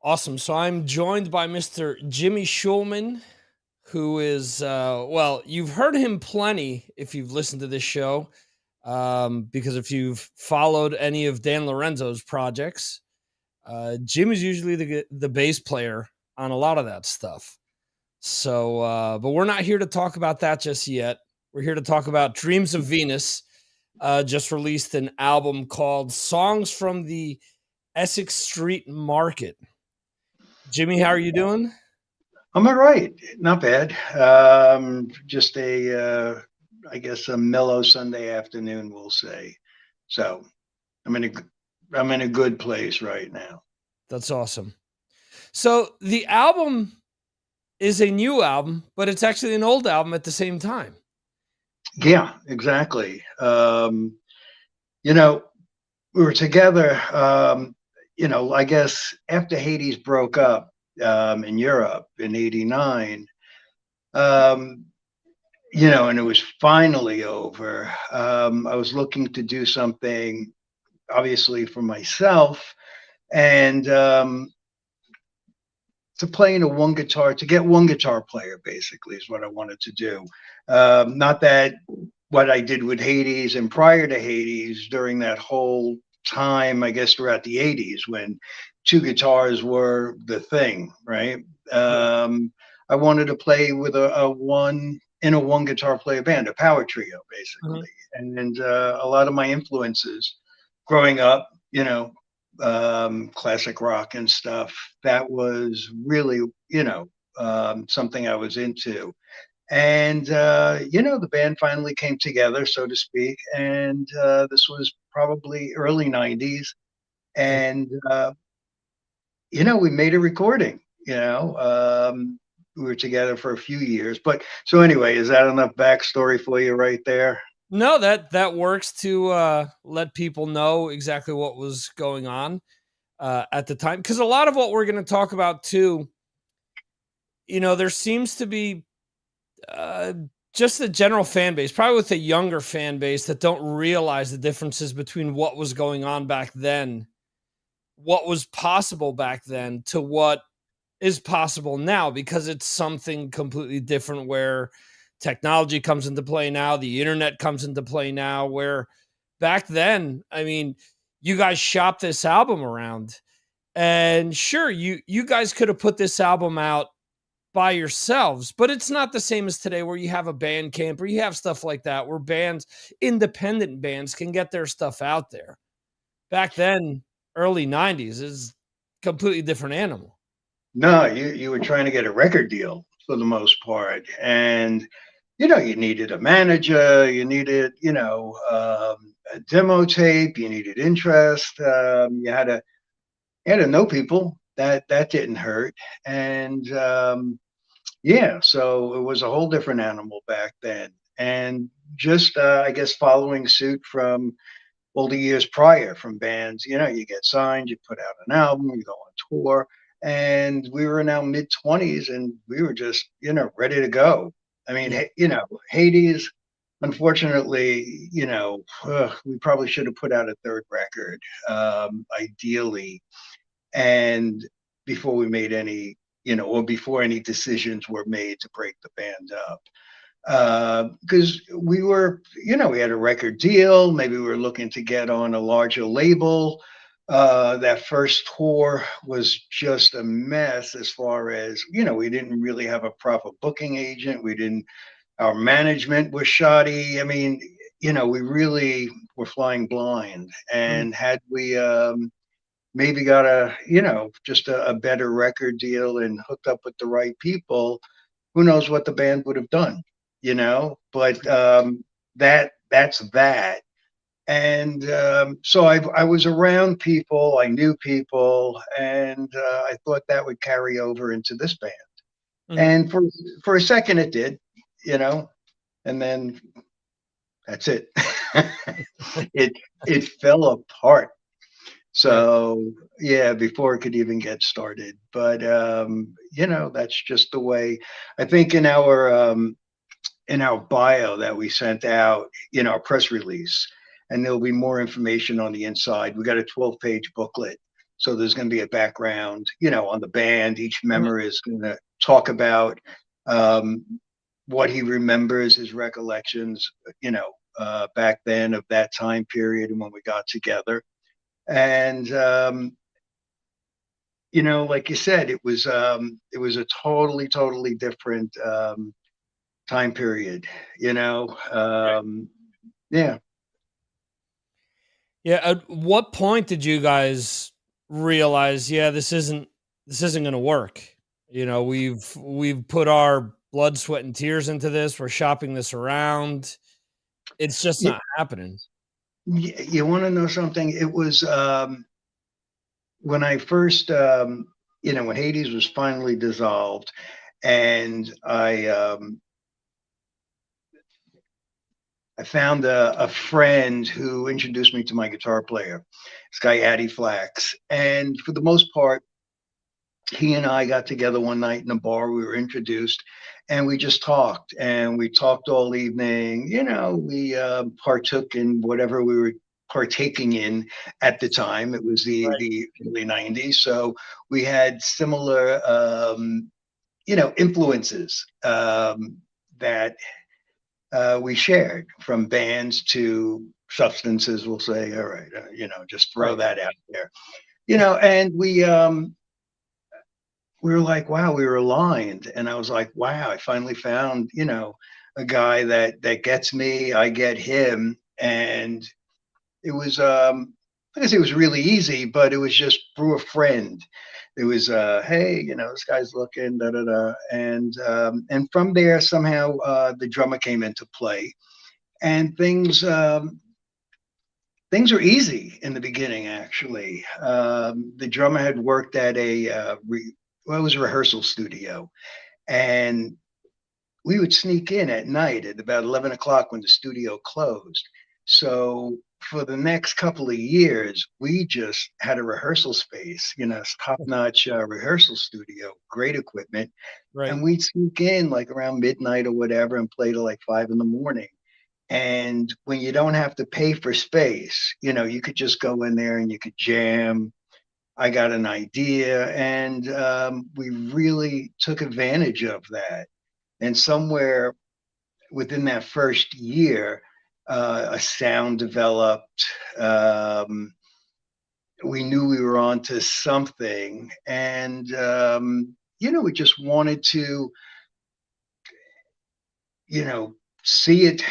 Awesome. So I'm joined by Mr. Jimmy Schulman, who is, well, you've heard him plenty if you've listened to this show, because if you've followed any of Dan Lorenzo's projects, Jim is usually the bass player on a lot of that stuff. So, but we're not here to talk about that just yet. We're here to talk about Dreams of Venus. Just released an album called Songs from the Essex Street Market. Jimmy, how are you doing? I'm all right, not bad. Just I guess a mellow Sunday afternoon, we'll say. So I'm in I'm in a good place right now. That's awesome. So the album is a new album, but it's actually an old album at the same time. Yeah, exactly. You know, we were together. I guess after Hades broke up in Europe in '89. Um, and it was finally over. I was looking to do something obviously for myself and to play in to get one guitar player basically is what I wanted to do. Not that what I did with Hades and prior to Hades during that whole time, I guess throughout the 80s when two guitars were the thing, right? Yeah. I wanted to play with a one guitar player band, a power trio Mhm. basically. And a lot of my influences growing up, classic rock and stuff. That was really, something I was into. And, the band finally came together, so to speak. And this was probably early 90s. Yeah. And, we made a recording, we were together for a few years. But so anyway, is that enough backstory for you right there? No, that works to let people know exactly what was going on at the time. Because a lot of what we're going to talk about too, there seems to be uh, just the general fan base, probably with a younger fan base that don't realize the differences between what was going on back then, what was possible back then, to what is possible now, because it's something completely different where technology comes into play now, the internet comes into play now, where back then, I mean, you guys shopped this album around, and sure, you guys could have put this album out by yourselves, but it's not the same as today where you have a band camp or you have stuff like that where independent bands can get their stuff out there. Back then, early 90s is completely different animal. No, you were trying to get a record deal for the most part, and you needed a manager, you needed a demo tape, you needed interest, you had to know people. That didn't hurt, and yeah, so it was a whole different animal back then, and just I guess following suit from all the years prior from bands. You get signed, you put out an album, you go on tour, and we were in our mid 20s, and we were just ready to go. I mean, Yeah. Hades. Unfortunately, we probably should have put out a third record, ideally, and before we made any, or before any decisions were made to break the band up because we had a record deal. Maybe we were looking to get on a larger label. That first tour was just a mess as far as, we didn't really have a proper booking agent. Our management was shoddy. I mean, we really were flying blind. Mhm. And had we maybe got just a better record deal and hooked up with the right people, who knows what the band would have done, But that's that. And so I was around people, I knew people, and I thought that would carry over into this band. Mhm. And for a second, it did, you know, and then that's it. it it fell apart. Yeah. So yeah, before it could even get started. But that's just the way. I think in our bio that we sent out in our press release, and there'll be more information on the inside. We got a 12-page booklet. So there's going to be a background, on the band. Each member is going to talk about um, what he remembers, his recollections, back then of that time period and when we got together. And like you said, it was a totally different time period. Yeah. Yeah. At what point did you guys realize, yeah, this isn't going to work? We've put our blood, sweat, and tears into this. We're shopping this around. It's just You, not happening. you want to know something? It was when I first, when Hades was finally dissolved, and I found a friend who introduced me to my guitar player, this guy Addy Flax, and for the most part, he and I got together one night in a bar. We were introduced, and we just talked, and we talked all evening. We partook in whatever we were partaking in at the time. It was the early '90s, so we had similar, influences that we shared, from bands to substances. We'll say, all right, just throw Right. that out there. And we were like, wow, we were aligned. And I was like, wow, I finally found, a guy that gets me, I get him. And it was I guess it was really easy, but it was just through a friend. It was hey, this guy's looking, da da da. And from there somehow the drummer came into play. And things were easy in the beginning, actually. The drummer had worked at it was a rehearsal studio, and we would sneak in at night at about 11 o'clock when the studio closed. So for the next couple of years, we just had a rehearsal space, top-notch rehearsal studio, great equipment, Right. and we'd sneak in like around midnight or whatever and play till like 5 in the morning. And when you don't have to pay for space, you could just go in there and you could jam. I got an idea, and we really took advantage of that. And somewhere within that first year, a sound developed. We knew we were onto something, and we just wanted to, see it.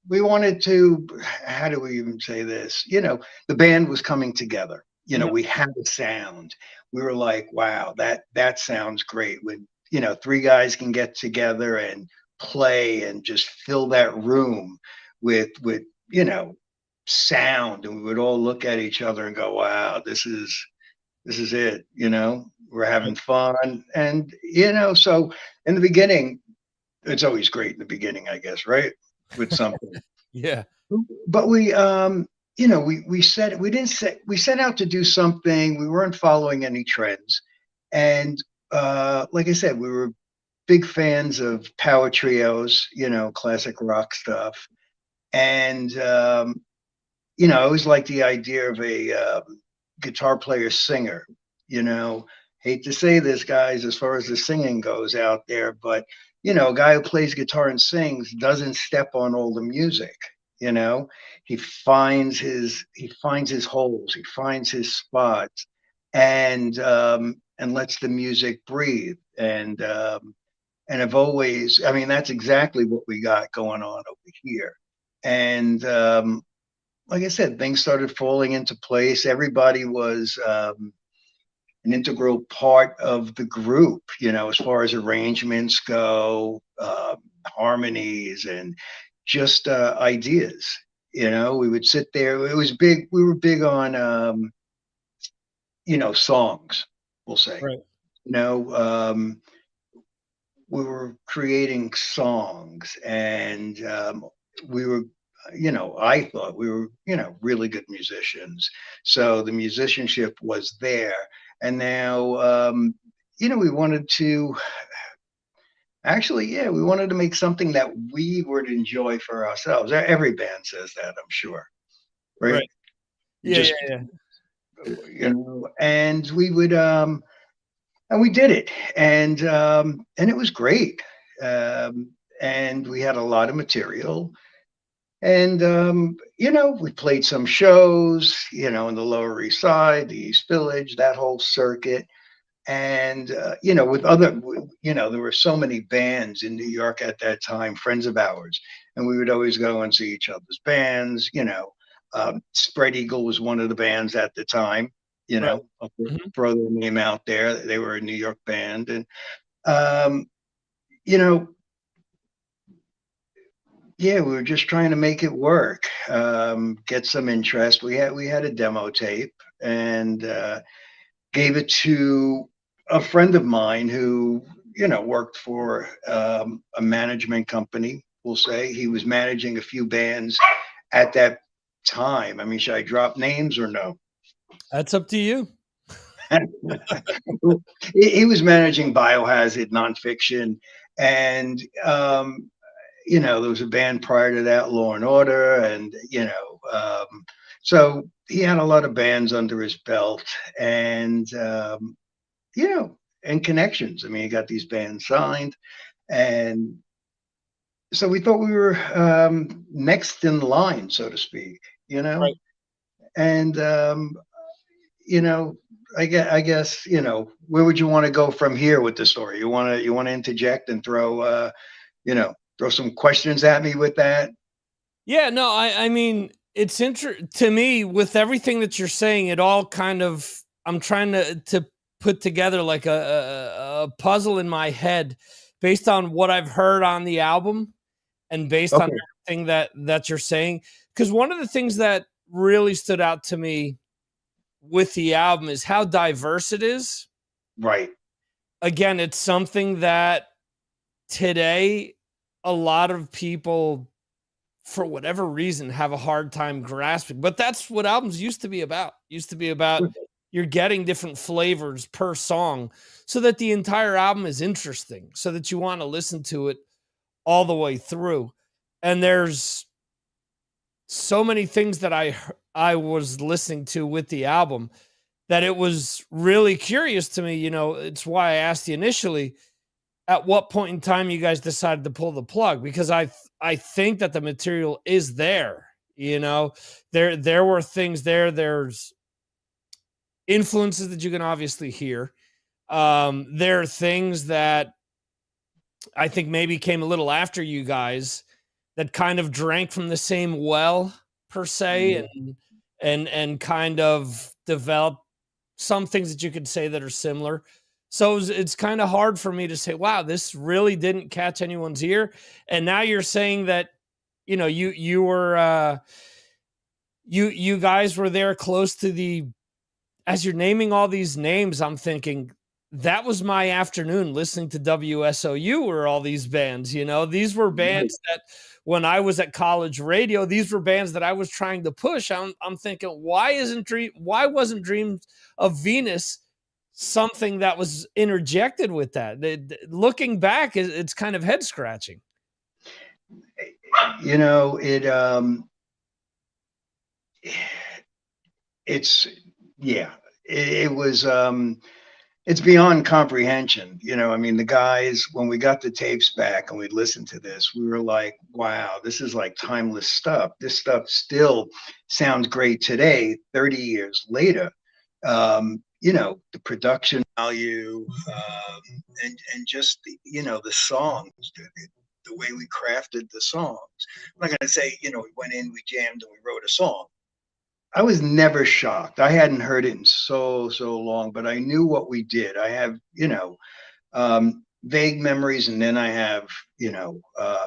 We wanted to. How do we even say this? The band was coming together. Yeah. We had a sound. We were like, wow, that sounds great. When three guys can get together and play and just fill that room with sound, and we would all look at each other and go, wow, this is it. We're having fun, and so in the beginning, it's always great in the beginning, I guess, right? With something. Yeah. But we set out to do something. We weren't following any trends. And like I said, we were big fans of power trios, classic rock stuff. And I always liked the idea of a guitar player singer. You know, Hate to say this, guys, as far as the singing goes out there, but a guy who plays guitar and sings doesn't step on all the music. You know, he finds his holes, he finds his spots, and lets the music breathe. And I've always, I mean, that's exactly what we got going on over here. And like I said, things started falling into place. Everybody was an integral part of the group, as far as arrangements go, harmonies, and just ideas. We would sit there. It was big. We were big on, songs, we'll say. Right. You know, um, we were creating songs, and we were I thought we were really good musicians, so the musicianship was there. And now we wanted to actually, yeah, we wanted to make something that we would enjoy for ourselves. Every band says that, I'm sure, right? Right. You Yeah, yeah, just yeah. and we did it, and it was great. And we had a lot of material, and we played some shows, in the Lower East Side, the East Village, that whole circuit. And with other, there were so many bands in New York at that time, friends of ours, and we would always go and see each other's bands. Spread Eagle was one of the bands at the time. Right. I'll Mhm. throw their name out there. They were a New York band, and um, you know, yeah, we were just trying to make it work, get some interest. We had a demo tape, and gave it to a friend of mine who worked for a management company. We'll say he was managing a few bands at that time. I mean, should I drop names or no? That's up to you. He was managing Biohazard Nonfiction, and there was a band prior to that, Law and Order, and so he had a lot of bands under his belt, and you know, and connections. I mean, he got these bands signed, and so we thought we were next in line, so to speak. You know, Right. and you know, I guess where would you want to go from here with the story? You want to interject and throw some questions at me with that? Yeah, no, I mean, it's to me with everything that you're saying, it all kind of I'm trying to put together like a puzzle in my head based on what I've heard on the album and based on Okay, everything that you're saying. Because one of the things that really stood out to me with the album is how diverse it is. right. Again, it's something that today a lot of people for whatever reason have a hard time grasping. But that's what albums used to be about. Used to be about you're getting different flavors per song so that the entire album is interesting, so that you want to listen to it all the way through. And there's so many things that I was listening to with the album that it was really curious to me. It's why I asked you initially at what point in time you guys decided to pull the plug, because I think that the material is there. There were things there. There's influences that you can obviously hear. There are things that I think maybe came a little after you guys that kind of drank from the same well per se, Yeah. and kind of developed some things that you could say that are similar. So it's kind of hard for me to say, wow, this really didn't catch anyone's ear. And now you're saying that, you were you guys were there close to the as you're naming all these names, I'm thinking that was my afternoon listening to WSOU or all these bands. These were Right. bands that when I was at college radio, these were bands that I was trying to push. I'm thinking, why wasn't Dreams of Venus something that was interjected with that? Looking back, it's kind of head scratching. It's yeah, it was it's beyond comprehension. I mean, the guys, when we got the tapes back and we listened to this, we were like, wow, this is like timeless stuff. This stuff still sounds great today, 30 years later. The production value, and just the songs, the way we crafted the songs. I'm not going to say, we went in, we jammed, and we wrote a song. I was never shocked. I hadn't heard it in so long, but I knew what we did. I have, vague memories, and then I have,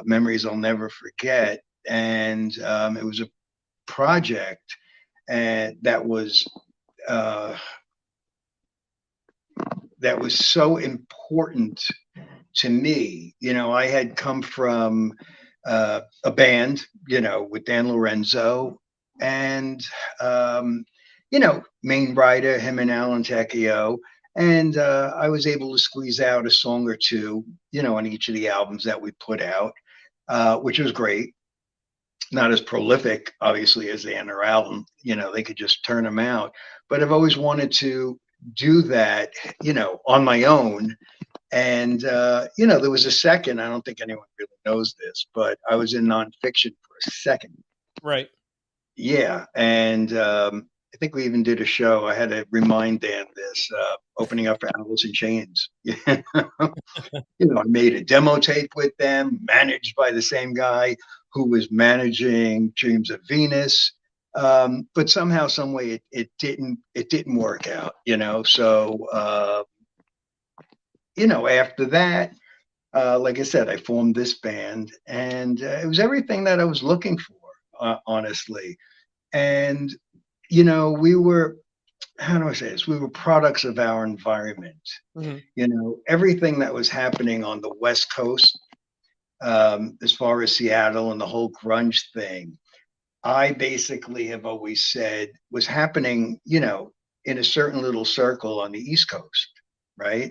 memories I'll never forget. And it was a project, and uh, that was so important to me. I had come from a band, with Dan Lorenzo, and main writer, him and Alan Tecchio. And I was able to squeeze out a song or two, on each of the albums that we put out, which was great. not as prolific, obviously, as the Anner album. They could just turn them out. But I've always wanted to do that, on my own. And there was a second. I don't think anyone really knows this, but I was in nonfiction for a second. Right. Yeah, and I think we even did a show. I had to remind Dan this, opening up for Alice in Chains. I made a demo tape with them, managed by the same guy who was managing Dreams of Venus. But somehow, some way, it didn't work out. So after that, like I said, I formed this band, and it was everything that I was looking for, honestly. And we were, how do I say this? We were products of our environment. Hmm. Everything that was happening on the West Coast, as far as Seattle and the whole grunge thing, I basically have always said was happening, in a certain little circle on the East Coast, right? Right.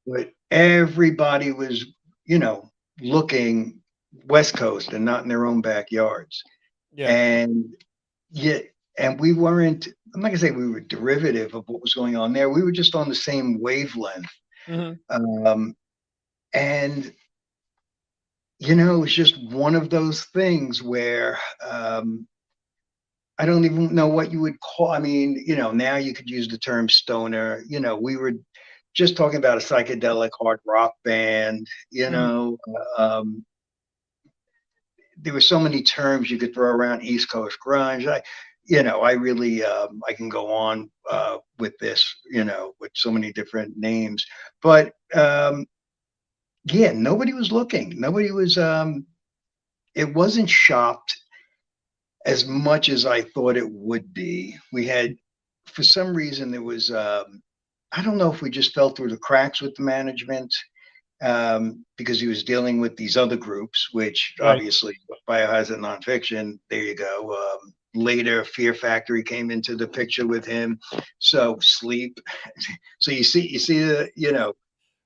But everybody was, you know, looking West Coast and not in their own backyards. Yeah. And yet, and we weren't, I'm not gonna say we were derivative of what was going on there. We were just on the same wavelength. Hmm. Um, and it was just one of those things where I don't even know what you would call. I mean, now you could use the term stoner. We were just talking about a psychedelic hard rock band. Hmm. There were so many terms you could throw around East Coast grunge. I really, I can go on with this, with so many different names. But yeah, nobody was looking. Nobody was. It wasn't shopped as much as I thought it would be. We had, for some reason, there was. I don't know if we just fell through the cracks with the management, because he was dealing with these other groups, which Right. obviously Biohazard Nonfiction. There you go. Later, Fear Factory came into the picture with him. So Sleep. So you see the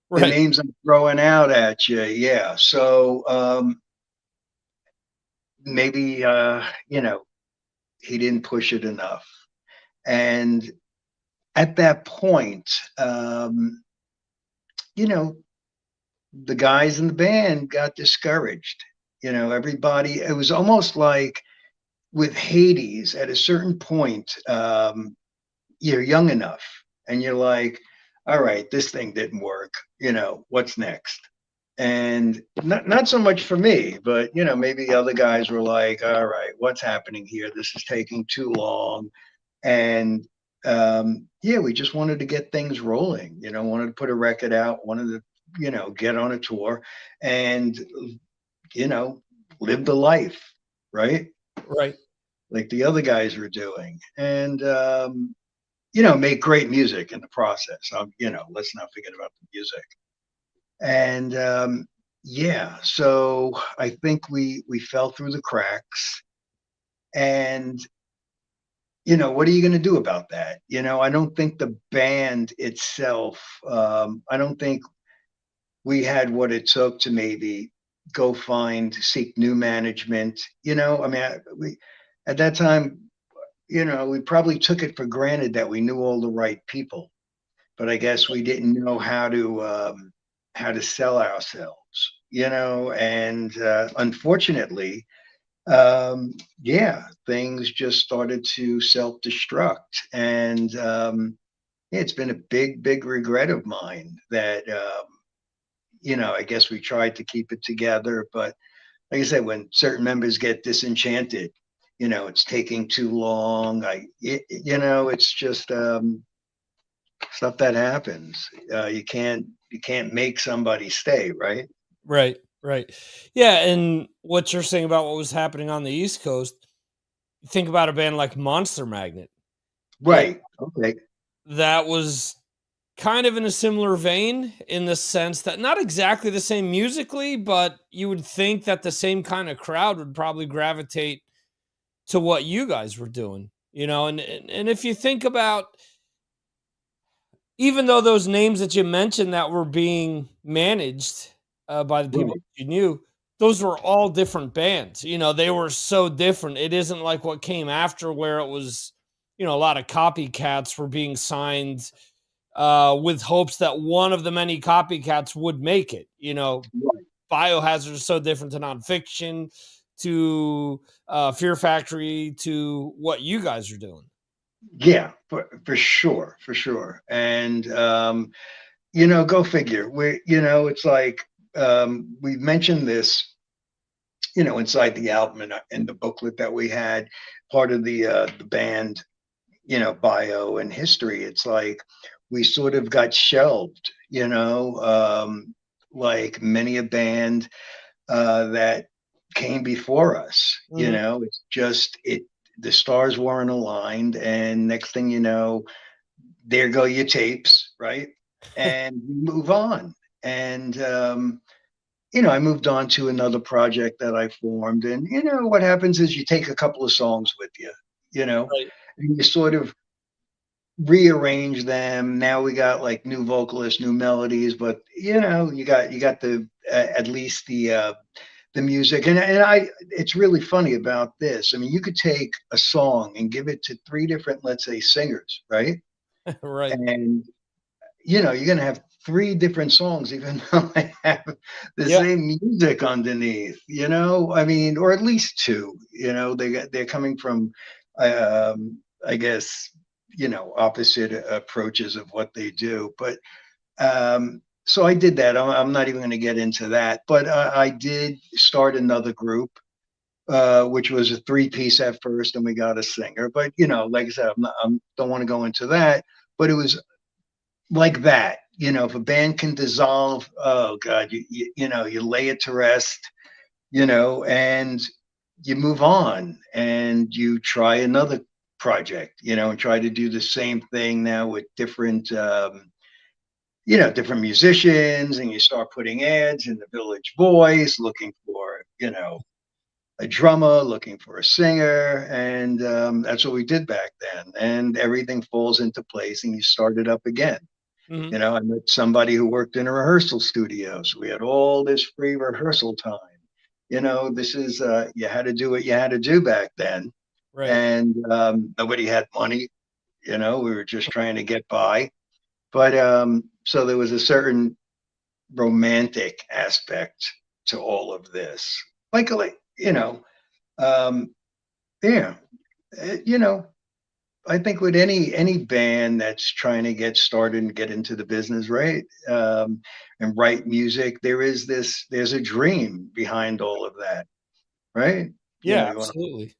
Right. names I'm throwing out at you. Yeah. So maybe he didn't push it enough. And at that point, you know, the guys in the band got discouraged. Everybody, it was almost like with Hades at a certain point, you're young enough and you're like, all right, this thing didn't work. What's next? And not so much for me, but maybe other guys were like, all right, what's happening here? This is taking too long. And yeah, we just wanted to get things rolling, wanted to put a record out, wanted to, get on a tour and, you know, live the life, right? Right. Like the other guys were doing. And, make great music in the process. Let's not forget about the music. And yeah, so I think we fell through the cracks. And what are you going to do about that? I don't think the band itself, I don't think we had what it took to maybe go seek new management. I mean, we at that time, we probably took it for granted that we knew all the right people, but I guess we didn't know how to sell ourselves. And unfortunately, yeah, things just started to self-destruct. And yeah, it's been a big, big regret of mine that, I guess we tried to keep it together. But like I said, when certain members get disenchanted, it's taking too long. It's just stuff that happens. You can't make somebody stay, right? Right. Right. Yeah. And what you're saying about what was happening on the East Coast, think about a band like Monster Magnet. You Right. Okay. That was kind of in a similar vein in the sense that not exactly the same musically, but you would think that the same kind of crowd would probably gravitate to what you guys were doing, and if you think about, even though those names that you mentioned that were being managed by the people Right. you knew, those were all different bands. They were so different. It isn't like what came after where it was, a lot of copycats were being signed with hopes that one of the many copycats would make it. Biohazard is so different to Nonfiction, to Fear Factory, to what you guys are doing. Yeah, for sure, for sure. And go figure. It's like we mentioned this, inside the album and the booklet that we had, part of the band, bio and history. It's like we sort of got shelved, like many a band that came before us. Mhm. It's just the stars weren't aligned, and next thing you know, there go your tapes, right? And we move on. And I moved on to another project that I formed. And what happens is you take a couple of songs with you, Right. and you sort of rearrange them. Now we got like new vocalists, new melodies, but you got the at least the music. And I it's really funny about this. I mean, you could take a song and give it to three different, let's say, singers, right? Right. And you're gonna have three different songs, even though they have the Yeah. same music underneath. I mean, or at least two. They're coming from, I guess, opposite approaches of what they do. But so I did that. I'm not even going to get into that. But I did start another group, which was a three-piece at first, and we got a singer. But like I said, I don't want to go into that. But it was like that. If a band can dissolve, oh God, you lay it to rest, and you move on and you try another project, and try to do the same thing now with different, different musicians, and you start putting ads in the Village Voice looking for, a drummer, looking for a singer, and that's what we did back then. And everything falls into place, and you start it up again. Mhm. I met somebody who worked in a rehearsal studio. So we had all this free rehearsal time. This is, you had to do what you had to do back then. Right. And nobody had money. We were just trying to get by. But so there was a certain romantic aspect to all of this. Like, um, yeah, uh, you know, I think with any band that's trying to get started and get into the business, right, and write music, there's a dream behind all of that, right? Yeah, You absolutely.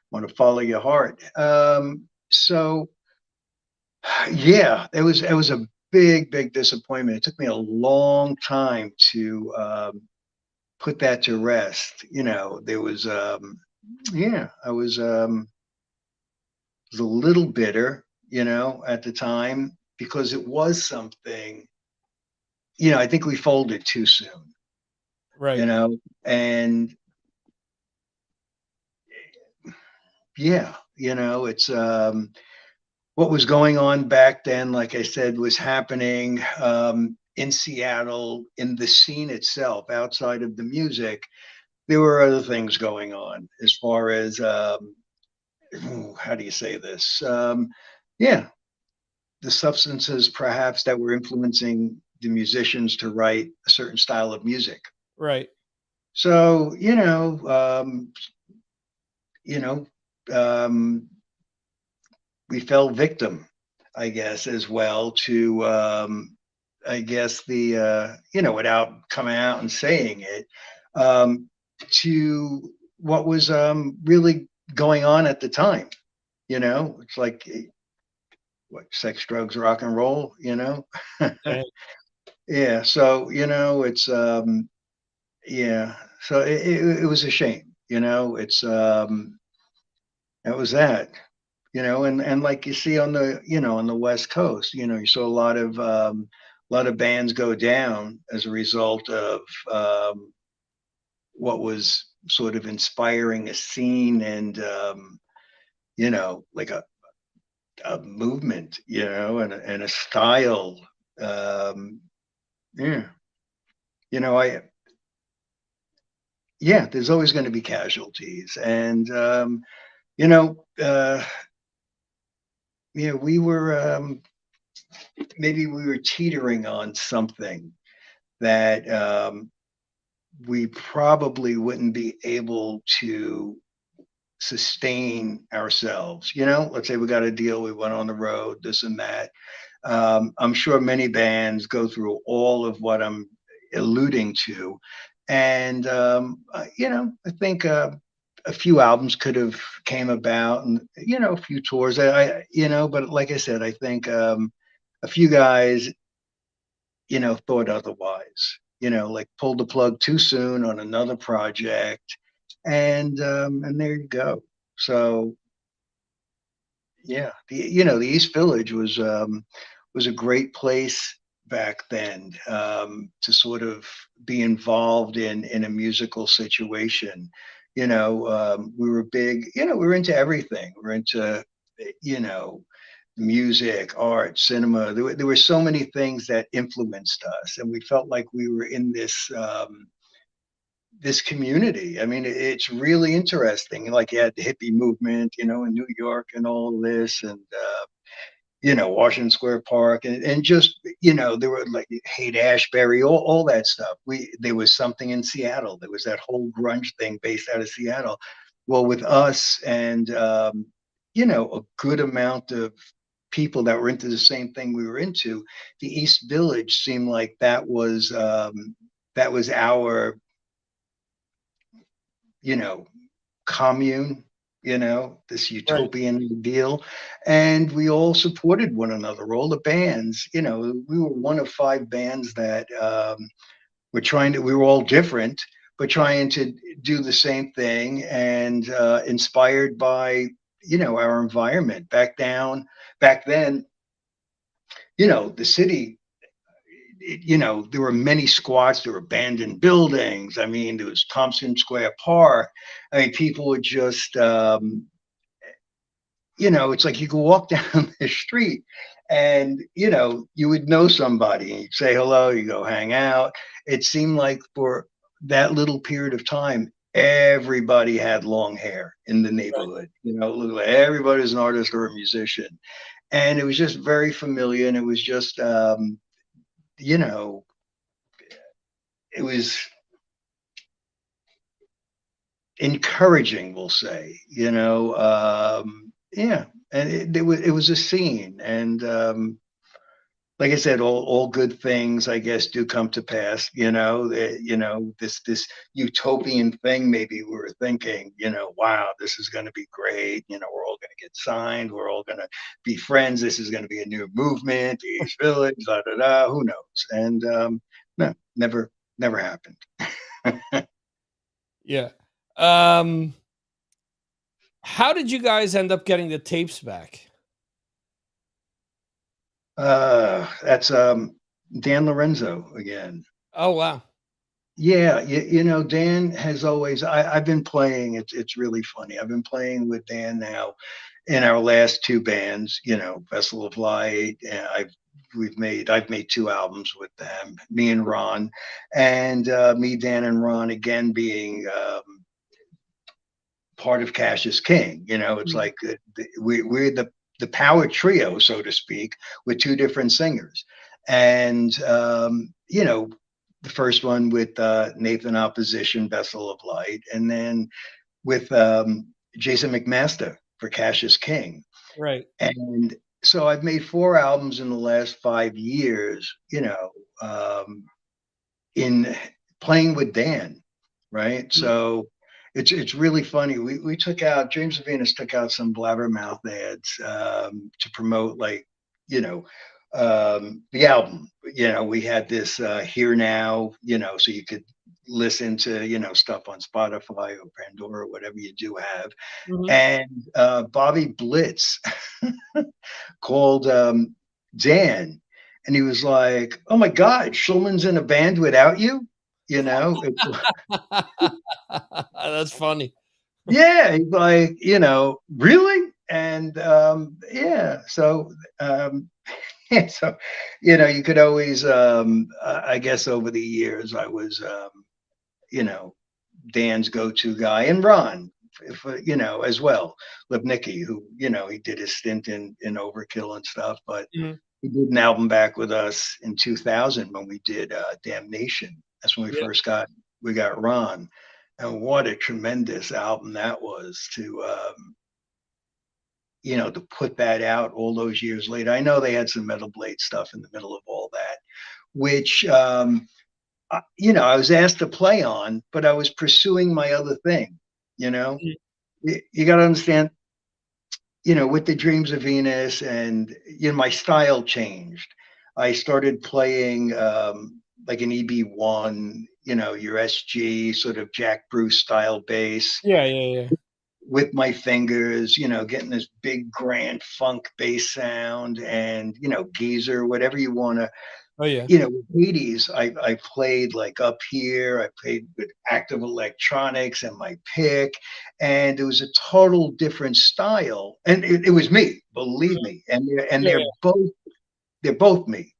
want to follow your heart. So yeah, it was a big disappointment. It took me a long time to put that to rest. There was yeah, I was a little bitter, at the time because it was something, I think we folded too soon, Right. and yeah, it's what was going on back then, like I said, was happening in Seattle, in the scene itself, outside of the music. There were other things going on as far as, how do you say this? Yeah, the substances perhaps that were influencing the musicians to write a certain style of music. Right. So, you know, um, we fell victim, I guess, as well to, I guess without coming out and saying it, um, to what was really going on at the time. It's like what, sex, drugs, rock and roll. Yeah. Yeah. So it's yeah. So it was a shame. It's it was that. And like you see on the on the West Coast, you saw a lot of bands go down as a result of what was sort of inspiring a scene and like a movement, and a style. Um, yeah. I yeah, there's always going to be casualties. And, you know, yeah, maybe we were teetering on something that we probably wouldn't be able to sustain ourselves. Let's say we got a deal, we went on the road, this and that. I'm sure many bands go through all of what I'm alluding to. And, I think a few albums could have came about and, a few tours. But like I said, I think a few guys, thought otherwise, like pulled the plug too soon on another project. And there you go. So yeah, the East Village was a great place back then, to sort of be involved in a musical situation. We were big. We were into everything. We were into you know music, art, cinema. There were so many things that influenced us, and we felt like we were in this community. I mean, it's really interesting. Like you had the hippie movement, in New York and all this, and Washington Square Park, and just there were like Haight Ashbury, all that stuff. There was something in Seattle. There was that whole grunge thing based out of Seattle. Well, with us and a good amount of people that were into the same thing we were into, the East Village seemed like that was our you know commune, this Right. utopian deal. And we all supported one another, all the bands. We were one of five bands that we were all different, but trying to do the same thing, and inspired by, our environment back then, the city. There were many squats, there were abandoned buildings. I mean, there was Thompson Square Park. I mean, people would just, it's like you could walk down the street and, you would know somebody and you'd say hello, you go hang out. It seemed like for that little period of time, everybody had long hair in the Right. neighborhood. It looked like everybody was an artist or a musician. And it was just very familiar. And it was just, you know, it was encouraging, we'll say, yeah. And it was a scene. And, like I said, all good things, I guess, do come to pass. This utopian thing. Maybe we were thinking, wow, this is going to be great. We're all going to get signed. We're all going to be friends. This is going to be a new movement, the East Village, da da da. Who knows? And no, never happened. Yeah. Um, how did you guys end up getting the tapes back? That's Dan Lorenzo again. Oh wow. Yeah, Dan has always. I've been playing. It's really funny. I've been playing with Dan now in our last two bands. Vessel of Light. And I've made two albums with them. Me and Ron, and me, Dan, and Ron again being part of Cash is King. It's Mhm. like we're the power trio, so to speak, with two different singers, and the first one with Nathan Opposition, Vessel of Light, and then with Jason McMaster for Cash is King. Right. And so I've made four albums in the last 5 years, in playing with Dan, right? Mm. So it's really funny. We took out James Venus took out some blabbermouth ads to promote, like, the album. We had this here now, so you could listen to stuff on Spotify or Pandora, whatever you do have. Mhm. And Bobby Blitz called Dan, and he was like, "Oh my God, Schulman's in a band without you." It's That's funny. yeah, he's like, really, and yeah, so yeah, so you could always, I guess, over the years, I was, you know, Dan's go-to guy, and Ron, if, as well. Lipnicki, who, he did his stint in Overkill and stuff, but Mhm. he did an album back with us in 2000 when we did Damnation. That's when Yeah. we got Ron. And what a tremendous album that was to put that out all those years later. I know they had some Metal Blade stuff in the middle of all that, which I was asked to play on, but I was pursuing my other thing. You know, Mhm. you got to understand. With the Dreams of Venus, and my style changed. I started playing like an EB1, your SG sort of Jack Bruce style bass Yeah, yeah, yeah. with my fingers, getting this big grand funk bass sound, and geezer, whatever you want to, Oh, yeah. with 80s, I played like up here. I played with active electronics and my pick, and it was a total different style. And it was me, believe me. And Yeah, they're both me.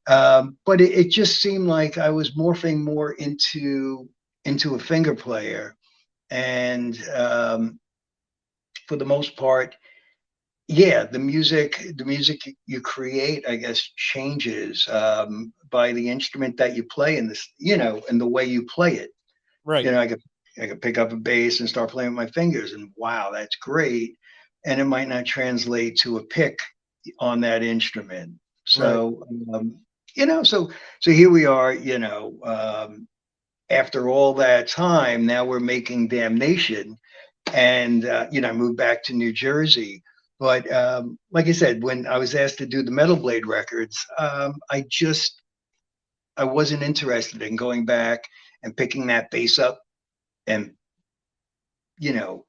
But it just seemed like I was morphing more into a finger player, and for the most part, yeah, the music you create, I guess, changes by the instrument that you play, in this, and the way you play it. right, I could pick up a bass and start playing with my fingers, and wow, that's great. And it might not translate to a pick on that instrument. right, So so here we are, after all that time, now we're making Damnation, and I moved back to New Jersey. But like I said, when I was asked to do the Metal Blade records, I wasn't interested in going back and picking that bass up and you know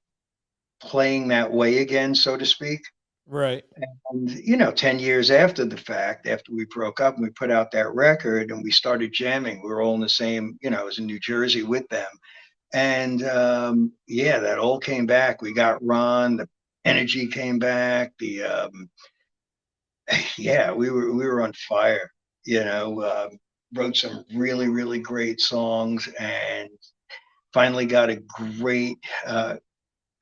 playing that way again, so to speak. right, And 10 years after the fact, after we broke up and we put out that record and we started jamming, we were all in the same. I was in New Jersey with them, and yeah, that all came back. We got Ron, the energy came back. The Yeah, we were on fire. Wrote some really really great songs, and finally got uh,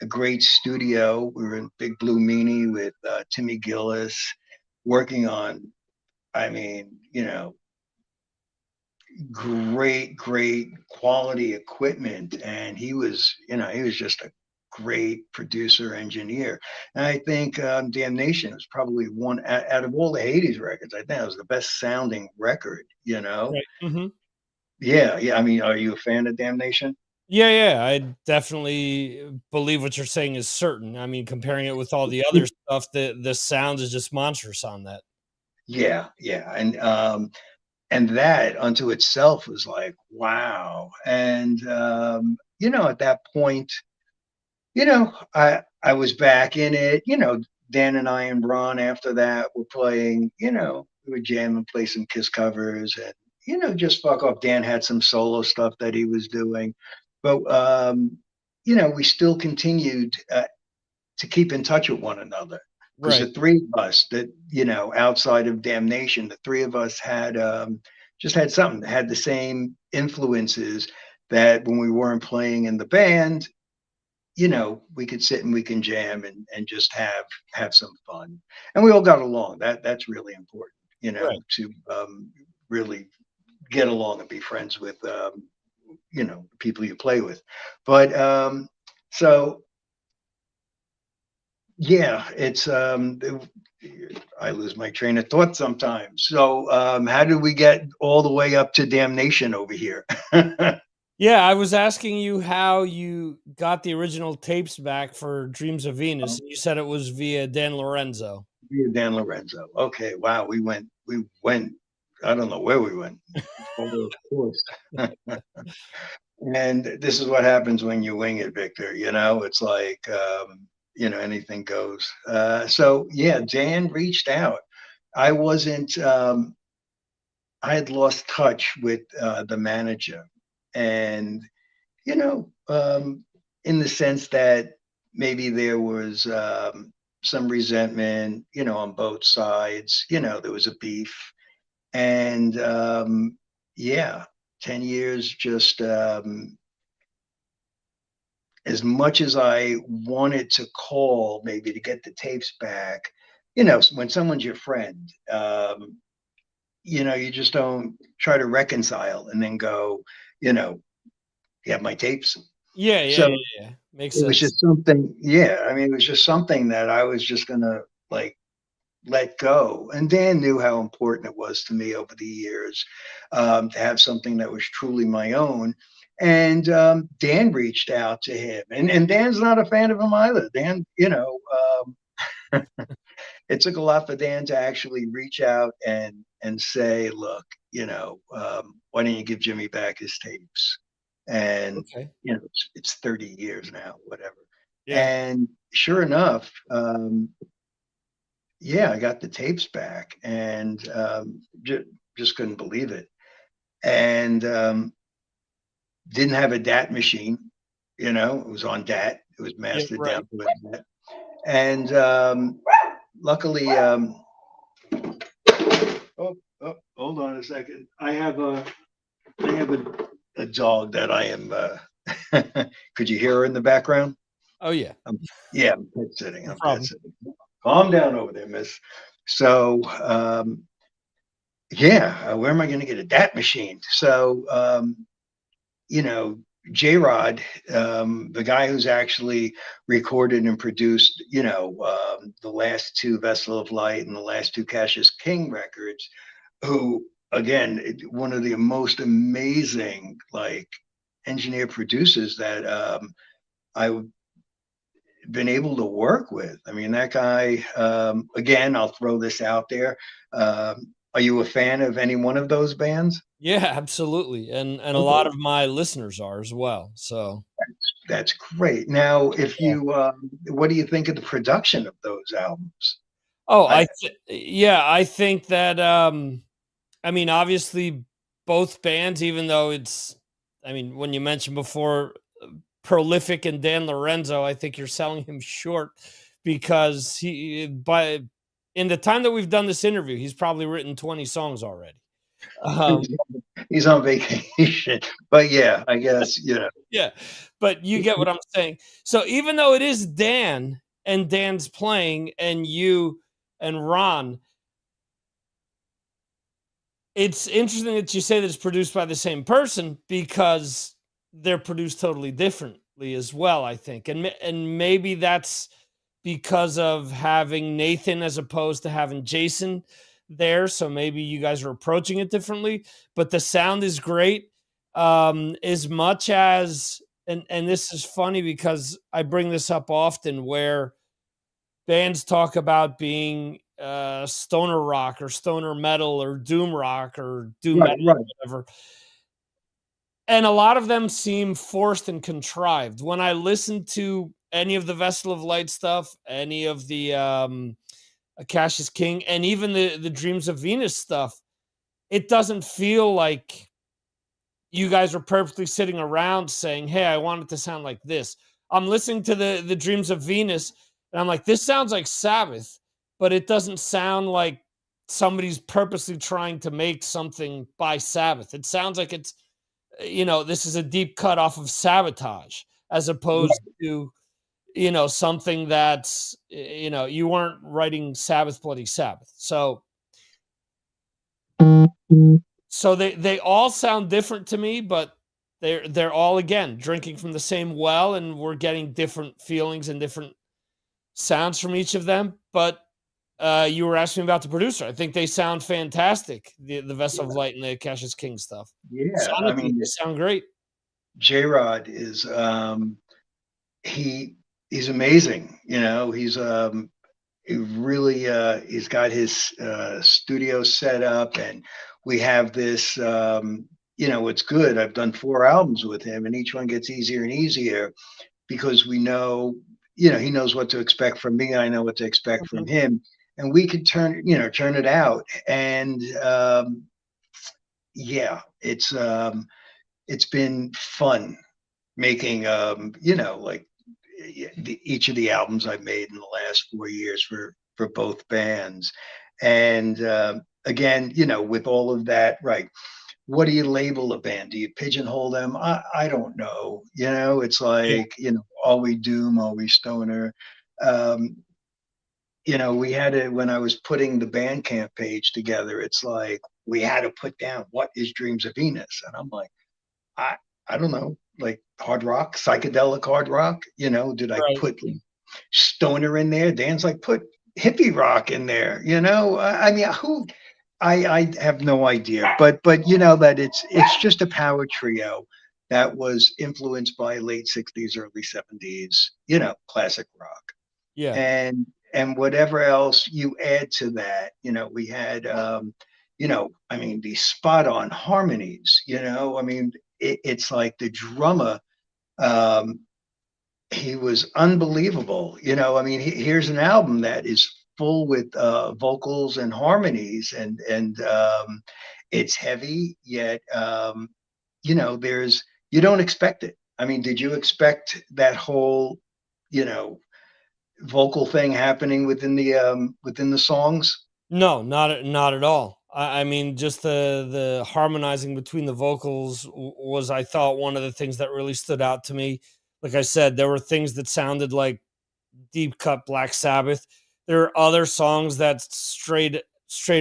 a great studio. We were in Big Blue Meanie with Timmy Gillis, working on, I mean, great quality equipment, and he was just a great producer engineer. And I think Damnation was probably one out of all the Hades records. I think it was the best sounding record. right. Mhm. Yeah, I mean, are you a fan of Damnation? Yeah, yeah, I definitely believe what you're saying is certain. I mean, comparing it with all the other stuff, the sound is just monstrous on that. Yeah, and that unto itself was like, wow. And at that point, I was back in it. Dan and I and Ron, after that, were playing. We would jam and play some Kiss covers, and just fuck off. Dan had some solo stuff that he was doing, but we still continued to keep in touch with one another, because Right, the three of us, that outside of Damnation, the three of us had just had something, had the same influences, that when we weren't playing in the band, we could sit and we can jam, and just have some fun, and we all got along. That's really important, right. to really get along and be friends with people you play with. But so yeah, I lose my train of thought sometimes. So how did we get all the way up to Damnation over here? Yeah, I was asking you how you got the original tapes back for Dreams of Venus, and you said it was via Dan Lorenzo. Via Dan Lorenzo. Okay, wow, we went. I don't know where we went. Of course. And this is what happens when you wing it, Victor. It's like anything goes. So yeah, Dan reached out. I wasn't. I had lost touch with the manager, and you know, um, in the sense that maybe there was some resentment, on both sides. There was a beef, and yeah, 10 years just as much as I wanted to call maybe to get the tapes back, when someone's your friend, you just don't try to reconcile and then go, you know, you have my tapes. Yeah, yeah, So yeah, yeah. Makes it was sense. just something, yeah. I mean, it was just something that I was just gonna like let go. And Dan knew how important it was to me over the years, to have something that was truly my own. And Dan reached out to him, and Dan's not a fan of him either. Dan, it took a lot for Dan to actually reach out and say, look, why don't you give Jimmy back his tapes? And Okay. it's 30 years now, whatever. Yeah. And sure enough, yeah, I got the tapes back, and just couldn't believe it. And didn't have a DAT machine, it was on DAT. It was Yeah, mastered right. down to a DAT. And luckily, hold on a second. I have a dog that I am. Could you hear her in the background? Oh, yeah. Yeah, I'm pet sitting. No I'm pet problem. sitting. Calm down over there, miss. So, yeah, where am I going to get a DAT machine? So, you know, J Rod, the guy who's actually recorded and produced, the last two Vessel of Light and the last two Cassius King records, who, again, one of the most amazing, like, engineer producers that I've been able to work with. I mean, that guy, again, I'll throw this out there. Are you a fan of any one of those bands? Yeah, absolutely, and a lot Okay, of my listeners are as well, so that's great. Now, if yeah. you, what do you think of the production of those albums? Oh, I, yeah, I think that, I mean, obviously, both bands, even though I mean, when you mentioned before, Prolific and Dan Lorenzo, I think you're selling him short because by in the time that we've done this interview, he's probably written 20 songs already. Um, he's on vacation, but yeah, I guess yeah, but you get what I'm saying. So even though it is Dan and Dan's playing and you and Ron, it's interesting that you say that it's produced by the same person because they're produced totally differently as well, I think. And maybe that's because of having Nathan as opposed to having Jason there, so maybe you guys are approaching it differently, but the sound is great. As much as and this is funny because I bring this up often where bands talk about being stoner rock or stoner metal or doom rock or doom right, metal right. or whatever. And a lot of them seem forced and contrived. When I listen to any of the Vessel of Light stuff, any of the Cassius King, and even the Dreams of Venus stuff, it doesn't feel like you guys are perfectly sitting around saying, "Hey, I want it to sound like this." I'm listening to the Dreams of Venus, and I'm like, "This sounds like Sabbath," but it doesn't sound like somebody's purposely trying to make something by Sabbath. It sounds like this is a deep cut off of Sabotage, as opposed to something that's you weren't writing Sabbath, Bloody Sabbath. So they all sound different to me, but they're all again drinking from the same well, and we're getting different feelings and different sounds from each of them. But you were asking about the producer. I think they sound fantastic. The Vessel of Light and the Cassius King stuff. Yeah, I Sonically, they mean, sound great. J Rod is he he's amazing. He really he's got his studio set up, and we have this. It's good. I've done 4 albums with him, and each one gets easier and easier because we know, he knows what to expect from me. I know what to expect from Mhm. him, and we could turn it out. And yeah, it's been fun making like each of the albums I've made in the last 4 years for both bands. And again, with all of that, right? what do you label a band? Do you pigeonhole them? I don't know. It's Yeah. like, are we doom? Are we stoner? Um, we had it when I was putting the Bandcamp page together. It's like we had to put down what is Dreams of Venus, and I'm like, I I don't know, like hard rock, psychedelic hard rock. Did I Right. put stoner in there? Dan's like, put hippie rock in there. I mean, who? I have no idea, but that it's just a power trio that was influenced by late '60s, early '70s, classic rock, Yeah. and whatever else you add to that, we had, I mean, these spot on harmonies. I mean, it's like the drummer, um, he was unbelievable. I mean, here's an album that is full with vocals and harmonies, and it's heavy yet, there's you don't expect it. I mean, did you expect that whole, you know, vocal thing happening within the songs? No, not at all. I mean, just the harmonizing between the vocals was, I thought, one of the things that really stood out to me. Like I said, there were things that sounded like deep cut Black Sabbath. There are other songs that straight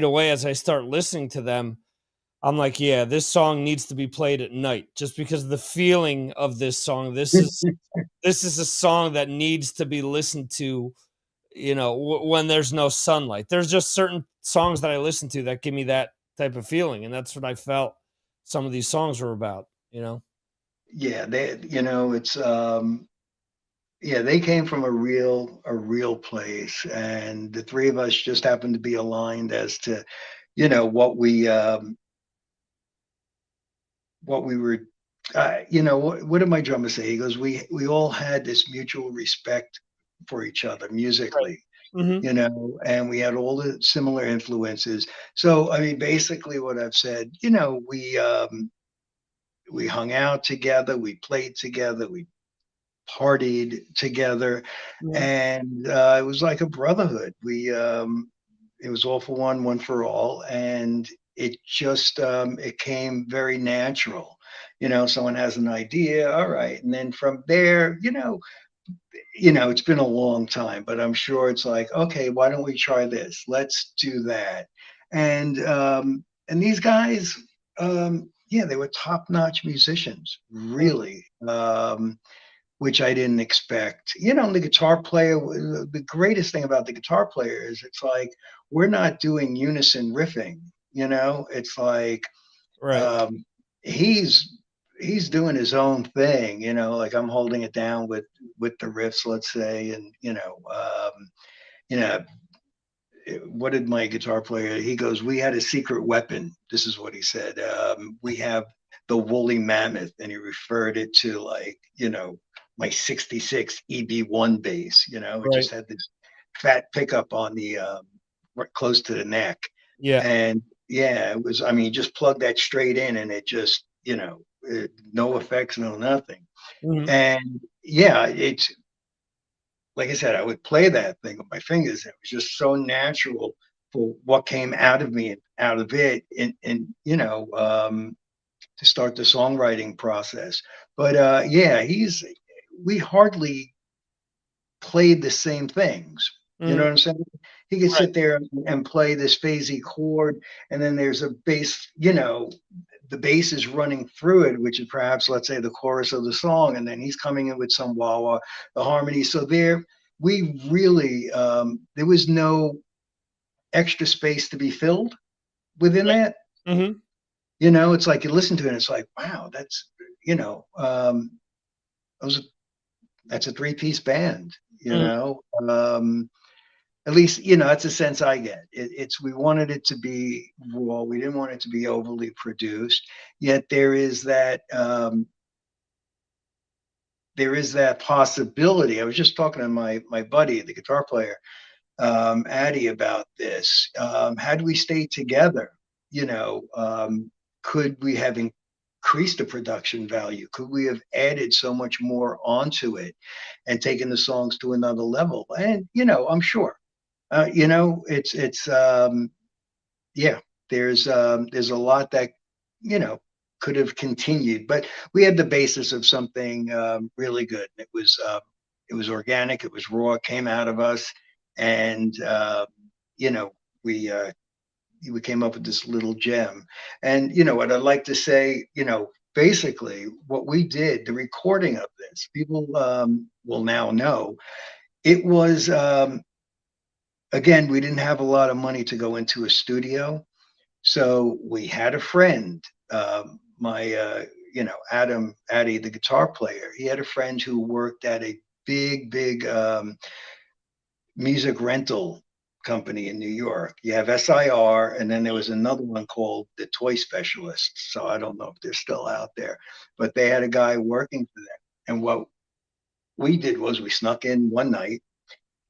away, as I start listening to them, I'm like, yeah, this song needs to be played at night, just because of the feeling of this song. This is a song that needs to be listened to, when there's no sunlight. There's just certain songs that I listen to that give me that type of feeling, and that's what I felt some of these songs were about. Yeah, it's yeah, they came from a real place, and the three of us just happened to be aligned as to, what we were. What did my drummer say? He goes, we all had this mutual respect for each other Right. musically, Mhm. and we had all the similar influences. So, I mean, basically, what I've said, we hung out together, we played together, we partied together, Mhm. and it was like a brotherhood. It was all for one for all, and it came very natural. Someone has an idea, all right, and then from there, it's been a long time, but I'm sure it's like, okay, why don't we try this? Let's do that. And these guys, yeah, they were top-notch musicians, Mhm. really. Which I didn't expect. The guitar player, the greatest thing about the guitar player is it's like we're not doing unison riffing. It's like, Right. um, he's he's doing his own thing. Like I'm holding it down with the riffs, let's say, and you know, what did my guitar player? He goes, "We had a secret weapon." This is what he said. We have the woolly mammoth, and he referred it to, like, my '66 EB1 bass. It Right. just had this fat pickup on the right close to the neck, Yeah. and yeah, it was. I mean, just plug that straight in, and it just, no effects, no nothing, Mhm. and yeah, it's like I said, I would play that thing with my fingers. It was just so natural for what came out of me and out of it, and to start the songwriting process. But yeah, we hardly played the same things. You know Mhm. what I'm saying? He could Right. sit there and play this phasey chord, and then there's a bass. The bass is running through it, which is perhaps, let's say, the chorus of the song, and then he's coming in with some wah wah, the harmony. So we really, there was no extra space to be filled within Right. that. Mhm. It's like you listen to it, and it's like, wow, you know, um, those that's a three-piece band. Mhm. At least, that's a sense I get. It's we wanted it to be raw. We didn't want it to be overly produced. Yet there is that possibility. I was just talking to my buddy, the guitar player, Addy, about this. Had we stayed together, could we have increased the production value? Could we have added so much more onto it and taken the songs to another level? And I'm sure. It's yeah. There's a lot that could have continued, but we had the basis of something really good. It was organic, it was raw, it came out of us, and you know, we came up with this little gem. And what I'd like to say, basically what we did, the recording of this, people will now know it was. Again, we didn't have a lot of money to go into a studio, so we had a friend, my, Addy, the guitar player. He had a friend who worked at a big music rental company in New York. You have SIR, and then there was another one called the Toy Specialists. So I don't know if they're still out there, but they had a guy working for them. And what we did was we snuck in one night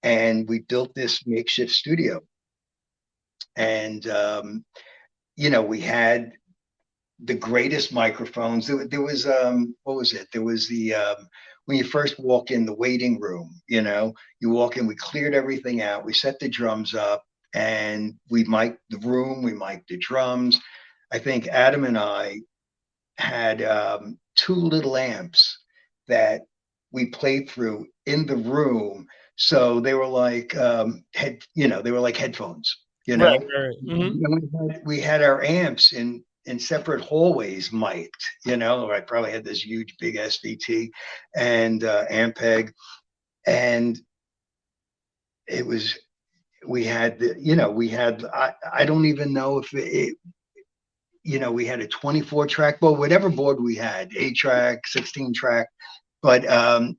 and we built this makeshift studio. And we had the greatest microphones. There was what was it? There was the when you first walk in the waiting room. You walk in. We cleared everything out. We set the drums up, and we mic'd the room. We mic'd the drums. I think Adam and I had two little amps that we played through in the room. So they were like they were like headphones. Right. Mm-hmm. We had our amps in separate hallways mic'd. I probably had this huge big SVT and Ampeg, and it was we had I don't even know if we had a 24 track board, whatever board we had, 8 track, 16 track, but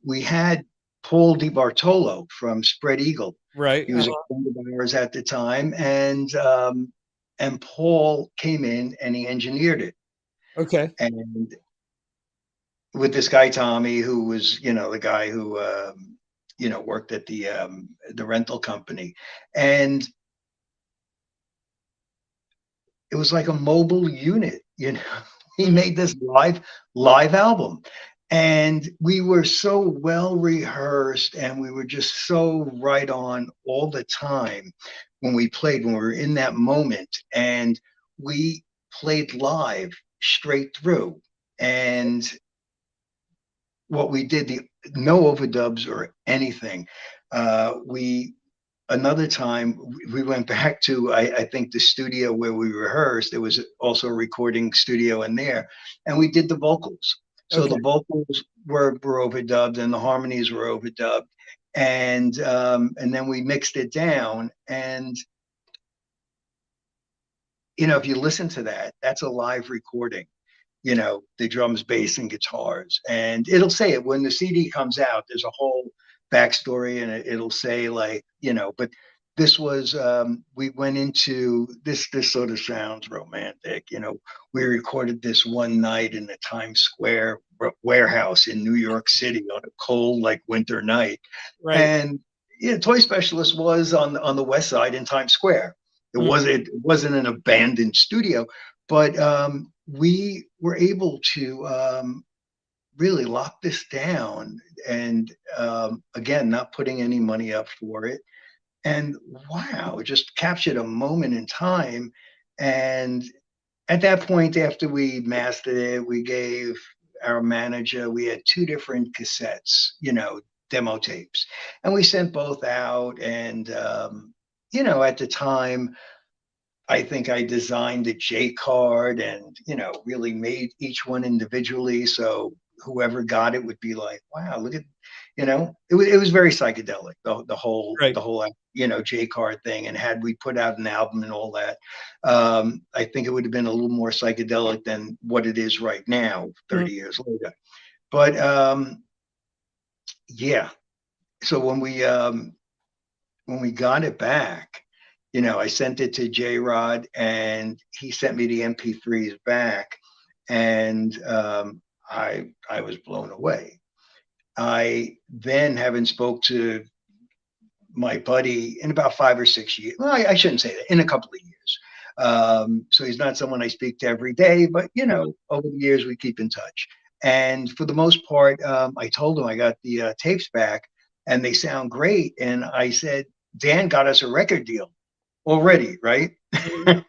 we had Paul DiBartolo from Spread Eagle. Right. He was a friend of ours at the time, and Paul came in and he engineered it. Okay. And with this guy Tommy, who was the guy who worked at the rental company, and it was like a mobile unit. He made this live album, and we were so well rehearsed, and we were just so right on all the time when we were in that moment, and we played live straight through. And what we did, no overdubs or anything. Another time we went back to, I think, the studio where we rehearsed. There was also a recording studio in there, and we did the vocals. So Okay. the vocals were overdubbed and the harmonies were overdubbed, and then we mixed it down. And if you listen to that, that's a live recording. The drums, bass, and guitars. And it'll say it when the CD comes out. There's a whole backstory, and it'll say but this was we went into this sort of sounds romantic. We recorded this one night in the Times Square warehouse in New York City on a cold winter night. Right. And Toy Specialist was on the west side in Times Square. It wasn't an abandoned studio, but we were able to really lock this down, and again, not putting any money up for it. And wow, it just captured a moment in time. And at that point, after we mastered it, we gave our manager, we had 2 different cassettes, demo tapes, and we sent both out. And at the time, I think I designed a J card and, really made each one individually. So whoever got it would be like, wow, look at, it was very psychedelic, the whole, J card thing. And had we put out an album and all that, I think it would have been a little more psychedelic than what it is right now, 30 years later. But yeah. So when we got it back, I sent it to J Rod, and he sent me the MP3s back, and I was blown away. I then haven't spoke to my buddy in about 5 or 6 years. Well, I shouldn't say that, in a couple of years. So he's not someone I speak to every day, but over the years we keep in touch. And for the most part, I told him I got the tapes back, and they sound great. And I said, Dan got us a record deal already, right? Mhm.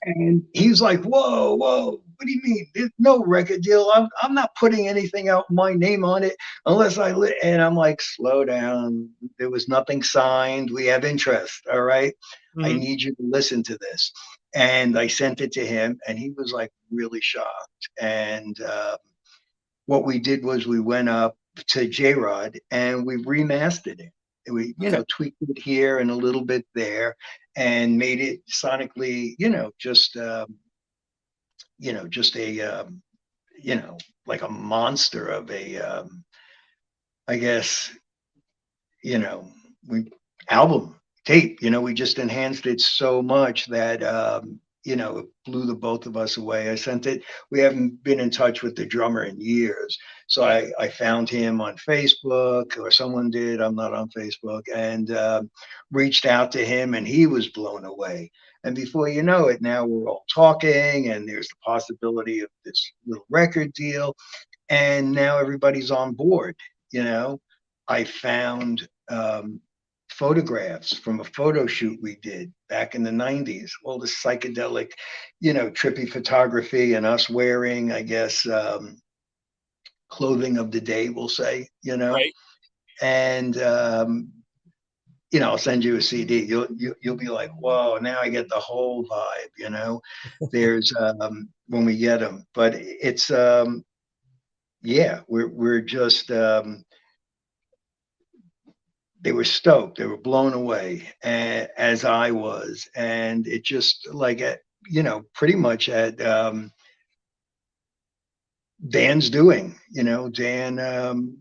And he was like, "Whoa, whoa, what do you mean? There's no record deal. I'm not putting anything out, my name on it, unless And I'm like, "Slow down. There was nothing signed. We have interest. All right. I Mhm. need you to listen to this." And I sent it to him, and he was like really shocked. And what we did was we went up to J Rod and we remastered it. We, Okay. tweaked it here and a little bit there, and made it sonically, just a, like a monster of a, I guess, you know, we album tape, we just enhanced it so much that, it blew the both of us away. I sent it. We haven't been in touch with the drummer in years. So I found him on Facebook, or someone did. I'm not on Facebook, and reached out to him, and he was blown away. And before you know it, now we're all talking, and there's the possibility of this little record deal, and now everybody's on board. You know, I found photographs from a photo shoot we did back in the 90s, all the psychedelic, trippy photography, and us wearing, I guess, clothing of the day, we'll say, Right. and I'll send you a CD. You'll be like, whoa! Now I get the whole vibe. There's when we get them, but it's yeah, we're just they were stoked. They were blown away, as I was, and it just like pretty much at Dan's doing. Dan.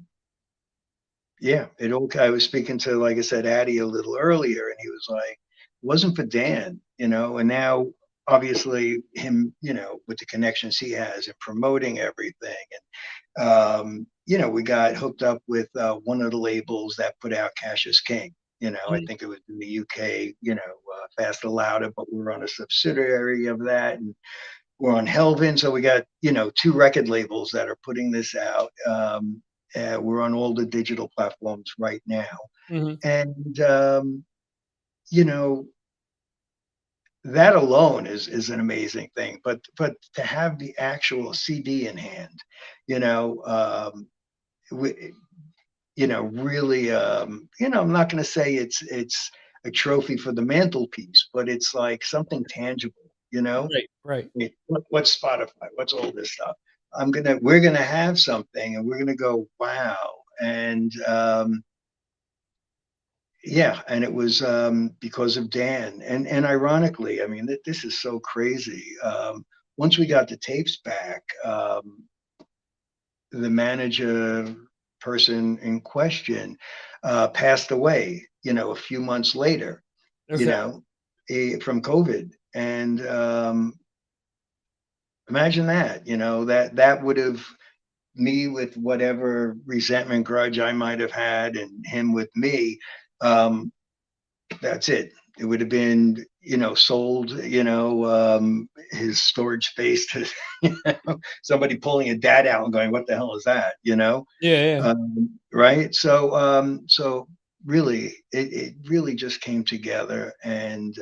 Yeah, it all. I was speaking to, like I said, Addie a little earlier, and he was like, "It wasn't for Dan, and now obviously him, with the connections he has and promoting everything, and we got hooked up with one of the labels that put out Cash is King. I Mhm. think it was in the UK, Fast Louder, but we're on a subsidiary of that, and we're on Helvin, so we got two record labels that are putting this out. We're on all the digital platforms right now, Mhm. and you know that alone is an amazing thing. But to have the actual CD in hand, you know, we, really, I'm not going to say it's a trophy for the mantelpiece, but it's like something tangible. Right. Right. What's Spotify? What's all this stuff? We're gonna have something, and we're gonna go, wow. And yeah, and it was because of Dan. And ironically, I mean, this is so crazy. Once we got the tapes back, the manager person in question passed away, a few months later, you Okay. know, from COVID. And imagine that, that would have, me with whatever resentment, grudge I might have had, and him with me. Um, that's it. It would have been, sold, his storage space to somebody pulling a dad out and going, "What the hell is that?" Yeah. Yeah. Right? So really, it really just came together, and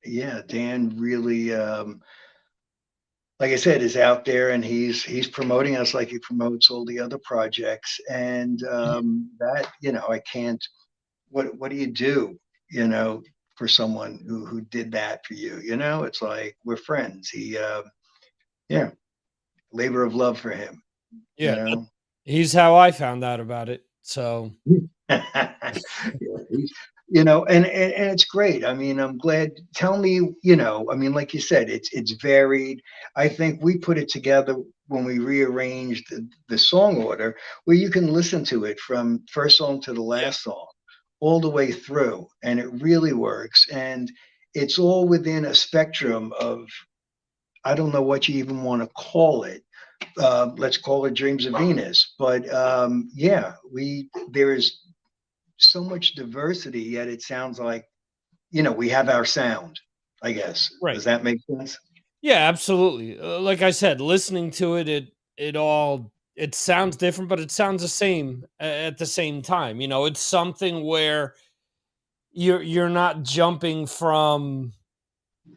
yeah, Dan really, like I said, is out there, and he's promoting us like he promotes all the other projects, and Mhm. that, I can't. What do you do, for someone who did that for you? It's like we're friends. Yeah, labor of love for him. You Yeah. know. He's how I found out about it. So Yeah, and it's great. I mean, I'm glad. Tell me, I mean, like you said, it's varied. I think we put it together when we rearranged the song order, where you can listen to it from first song to the yeah. last song, all the way through, and it really works. And it's all within a spectrum of, I don't know what you even want to call it. Let's call it Dreams of Venus. But yeah, there is so much diversity, yet it sounds like, we have our sound, I guess. Right. Does that make sense? Yeah, absolutely. Like I said, listening to it, it sounds different, but it sounds the same at the same time. It's something where you're not jumping from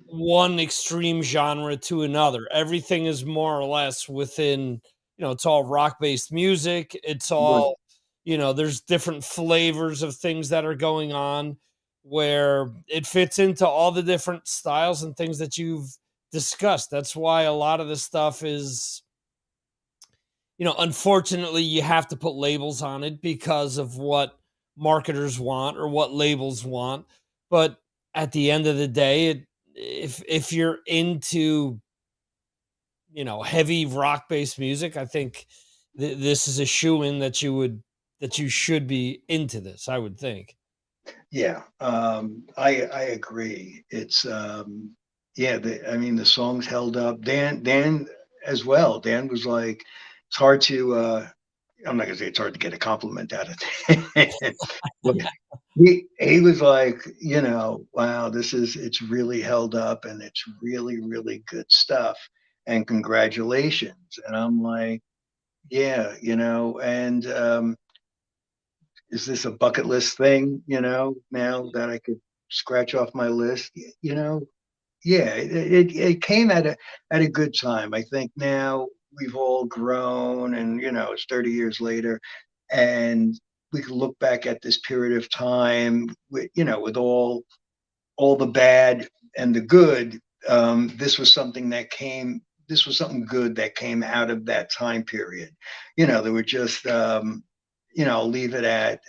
one extreme genre to another. Everything is more or less within, it's all rock-based music. It's Right. all, there's different flavors of things that are going on where it fits into all the different styles and things that you've discussed. That's why a lot of the stuff is, unfortunately, you have to put labels on it because of what marketers want or what labels want. But at the end of the day, if you're into, heavy rock based music, I think this is a shoe in that you should be into this. I would think. Yeah, I agree. It's yeah, I mean the songs held up. Dan as well. Dan was like, it's hard to I'm not gonna say it's hard to get a compliment out of Dan. But he was like, wow, it's really held up and it's really, really good stuff. And congratulations. And I'm like, yeah, and is this a bucket list thing, now that I could scratch off my list? Yeah, it came at a good time. I think now we've all grown and it's 30 years later and we can look back at this period of time with with all the bad and the good. This was something good that came out of that time period. There were just I'll leave it at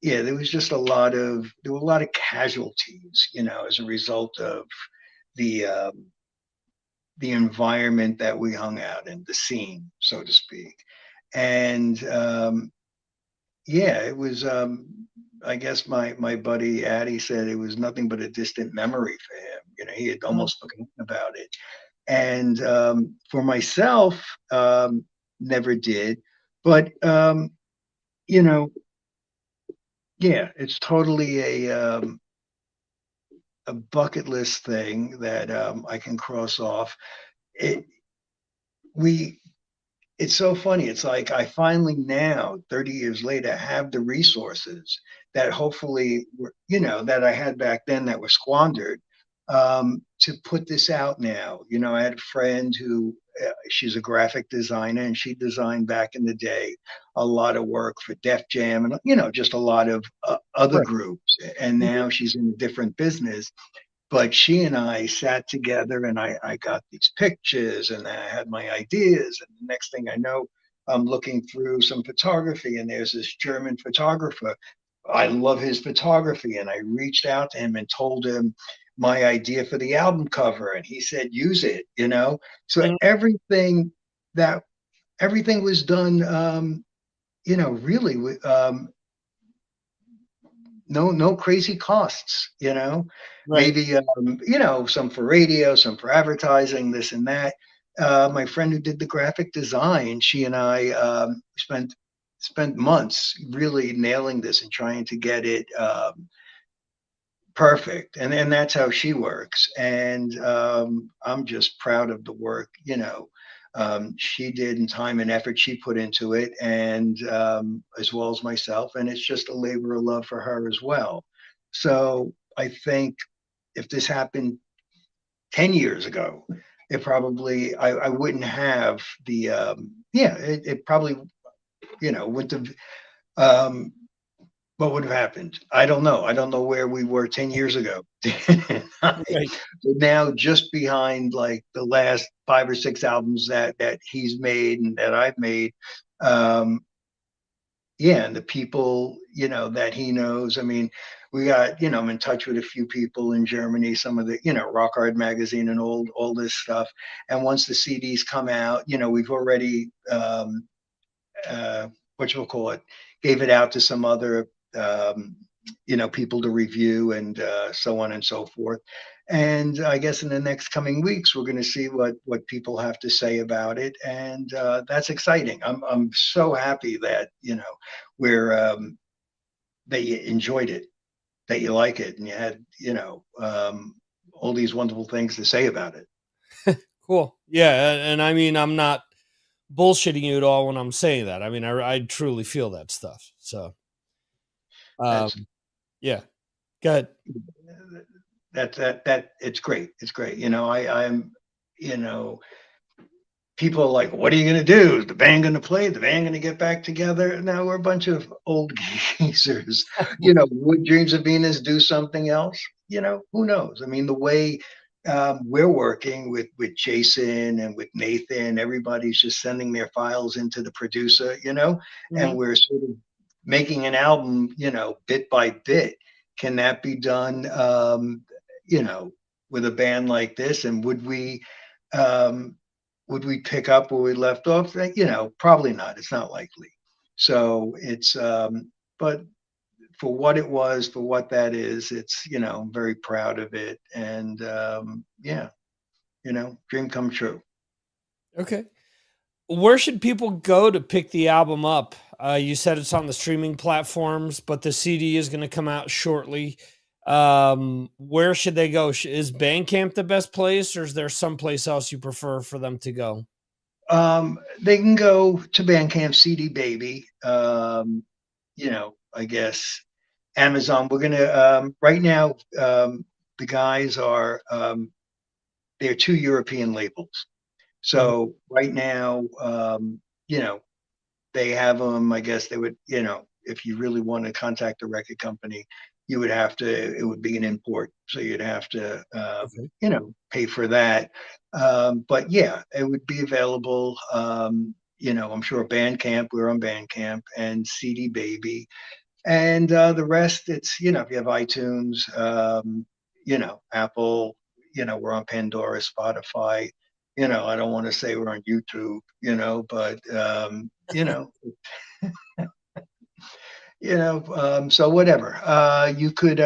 yeah, there were a lot of casualties, as a result of the the environment that we hung out in, the scene, so to speak. And yeah, it was I guess my buddy Addy said it was nothing but a distant memory for him. He had Mhm. almost forgotten about it. And for myself, never did. But you know, yeah, it's totally a bucket list thing that I can cross off. It we it's so funny. It's like I finally now, 30 years later, have the resources that hopefully were, that I had back then that were squandered, to put this out now. I had a friend who she's a graphic designer and she designed back in the day a lot of work for Def Jam and just a lot of other Right. groups. And Mhm. now she's in a different business, but she and I sat together and I got these pictures and I had my ideas. And the next thing I know, I'm looking through some photography and there's this German photographer. I love his photography. And I reached out to him and told him my idea for the album cover. And he said, use it. So Mhm. that everything was done, really no crazy costs. Right. Maybe some for radio, some for advertising, this and that. My friend who did the graphic design, she and I spent months really nailing this and trying to get it perfect. And that's how she works. And I'm just proud of the work she did and time and effort she put into it, and as well as myself. And it's just a labor of love for her as well. So I think if this happened 10 years ago, I wouldn't have the yeah, it probably wouldn't have um, what would have happened? I don't know. I don't know where we were 10 years ago. Right. Now just behind like the last 5 or 6 albums that he's made and that I've made. Um, yeah, and the people, that he knows. I mean, we got, I'm in touch with a few people in Germany, some of the, Rock Hard magazine and all this stuff. And once the CDs come out, we've already what you will call it, gave it out to some other people to review and so on and so forth. And I guess in the next coming weeks, we're going to see what people have to say about it, and that's exciting. I'm so happy that we're that you enjoyed it, that you like it, and you had all these wonderful things to say about it. Cool. Yeah, and I mean, I'm not bullshitting you at all when I'm saying that. I mean, I truly feel that stuff. So, That's um, Yeah. Good. That it's great. It's great. I'm, you know, people are like, what are you going to do? Is the band going to play? The band going to get back together? Now we're a bunch of old geezers. Would Dreams of Venus do something else? Who knows? I mean, the way we're working with Jason and with Nathan, everybody's just sending their files into the producer, and Mhm. we're sort of making an album, bit by bit. Can that be done, you know, with a band like this? And um, would we pick up where we left off? Probably not. It's not likely. So but for what it was, for what that is, I'm very proud of it. And yeah, dream come true. Okay. Where should people go to pick the album up? You said it's on the streaming platforms, but the CD is going to come out shortly. Where should they go? Is Bandcamp the best place, or is there someplace else you prefer for them to go? They can go to Bandcamp, CD Baby. I guess Amazon. We're gonna right now. The guys are they're two European labels. Mhm. So right now, they have them. I guess they would, if you really want to contact the record company, you would have to. It would be an import, so you'd have to, Okay. pay for that. But yeah, it would be available. I'm sure Bandcamp. We're on Bandcamp and CD Baby, and the rest. It's if you have iTunes, Apple. We're on Pandora, Spotify. I don't want to say we're on YouTube. But so whatever. You could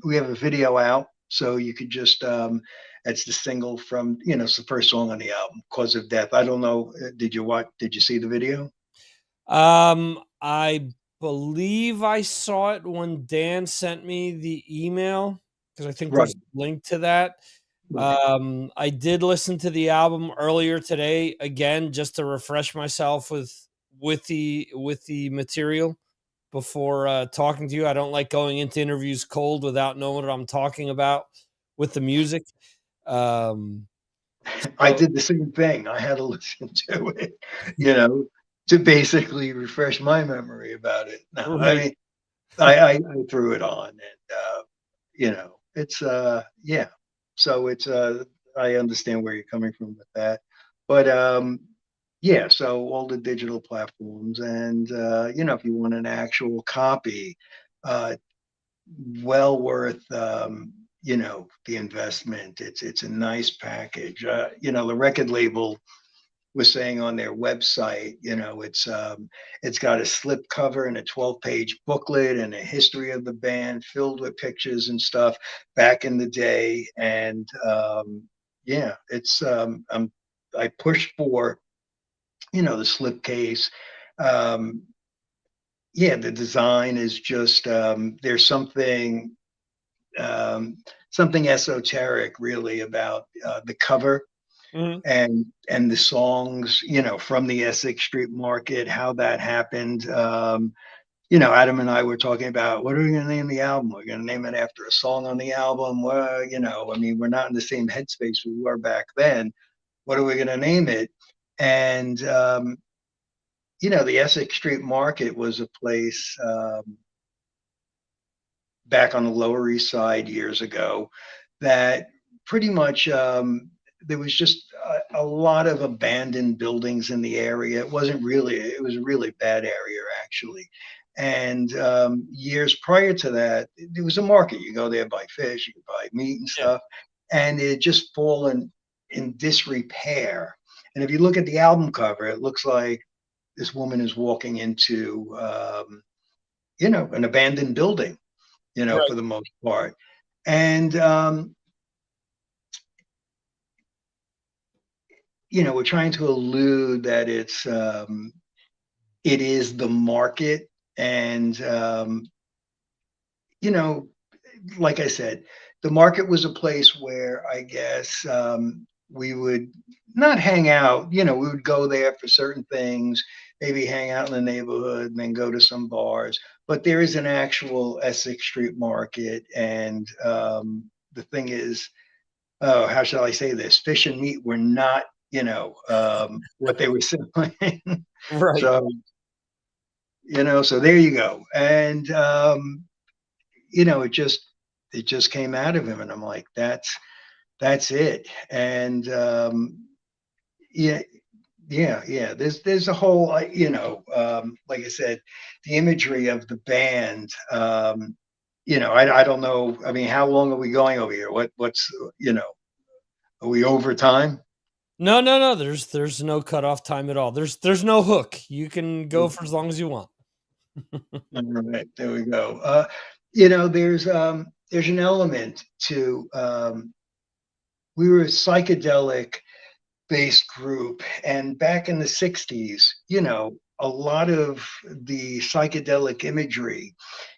we have a video out, so you could just it's the single from, it's the first song on the album, Cause of Death. I don't know, did you see the video? I believe I saw it when Dan sent me the email because I think Right, there's a link to that. right. I did listen to the album earlier today again just to refresh myself with the material before talking to you. I don't like going into interviews cold without knowing what I'm talking about with the music. Um, I so did the same thing. I had to listen to it, you know, to basically refresh my memory about it. No, I right. mean, I threw it on, and it's yeah. So it's I understand where you're coming from with that, but yeah. So all the digital platforms, and if you want an actual copy, uh, well worth the investment. It's a nice package. The record label was saying on their website, it's got a slip cover and a 12-page booklet and a history of the band filled with pictures and stuff back in the day. And yeah, I pushed for, the slipcase. Um, yeah, the design is just there's um, something esoteric really about the cover Mhm. and the songs, from the Essex Street Market, how that happened. Adam and I were talking about what are we going to name the album? We're going to name it after a song on the album. Well, I mean, we're not in the same headspace we were back then. What are we going to name it? And the Essex Street Market was a place back on the Lower East Side years ago that pretty much there was just a lot of abandoned buildings in the area. It was a really bad area actually. And years prior to that, there was a market. You go there, buy fish, you could buy meat and Yeah. stuff. And it had just fallen in disrepair. And if you look at the album cover, it looks like this woman is walking into, an abandoned building, Right. for the most part. And, we're trying to allude that it is the market. And, you know, like I said, the market was a place where I guess we would not hang out. You know, we would go there for certain things, maybe hang out in the neighborhood and then go to some bars. But there is an actual Essex street market, and the thing is, oh, how shall I say this? Fish and meat were not, what they were selling. Right. So, so there you go. And it just came out of him, and I'm like, that's it. And yeah, yeah. There's a whole, like I said, the imagery of the band. I don't know. I mean, how long are we going over here? What's are we over time? No, no, no. There's no cutoff time at all. There's no hook. You can go for as long as you want. All right, there we go. There's an element to we were a psychedelic based group, and back in the 60s, a lot of the psychedelic imagery,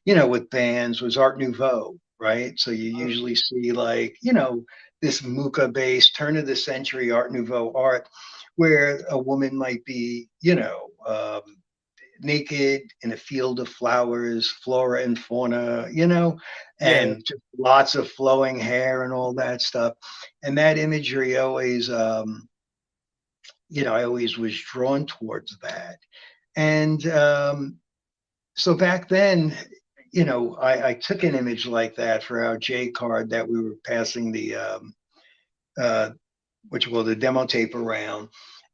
with bands was Art Nouveau, right? So you usually see like, this muka based turn of the century Art Nouveau art where a woman might be, naked in a field of flowers, flora and fauna, Yeah. and just lots of flowing hair and all that stuff. And that imagery always, I always was drawn towards that. And so back then, I took an image like that for our J card that we were passing uh, what you call the demo tape around.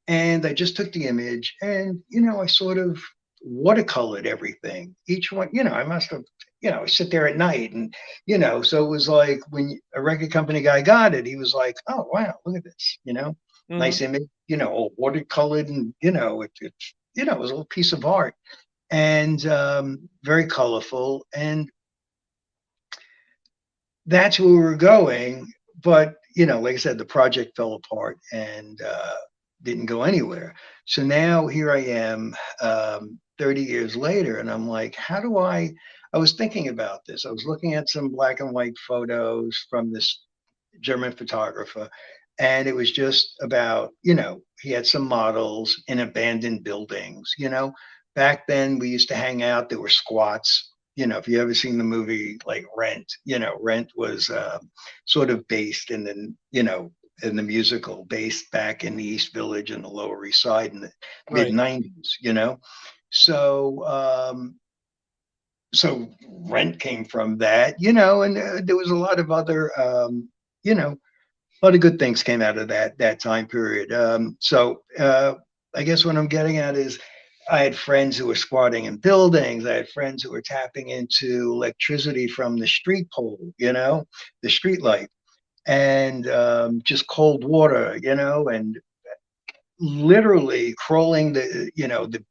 And I just took the image and, I sort of watercolored everything. Each one, I must have, I sit there at night and, so it was like when a record company guy got it, he was like, oh, wow, look at this, Mhm. nice image, all watercolored and, it was a little piece of art and very colorful. And that's where we were going. But, like I said, the project fell apart and didn't go anywhere. So now here I am, 30 years later, and I'm like, how do I was thinking about this. I was looking at some black and white photos from this German photographer. And it was just about, he had some models in abandoned buildings. Back then we used to hang out, there were squats. If you ever seen the movie like Rent, Rent was sort of based in the musical, based back in the East Village and the Lower East Side in the mid Right. 90s, So, so Rent came from that, and there was a lot of other, a lot of good things came out of that time period. I guess what I'm getting at is I had friends who were squatting in buildings. I had friends who were tapping into electricity from the street pole, the street light, and just cold water, and literally crawling the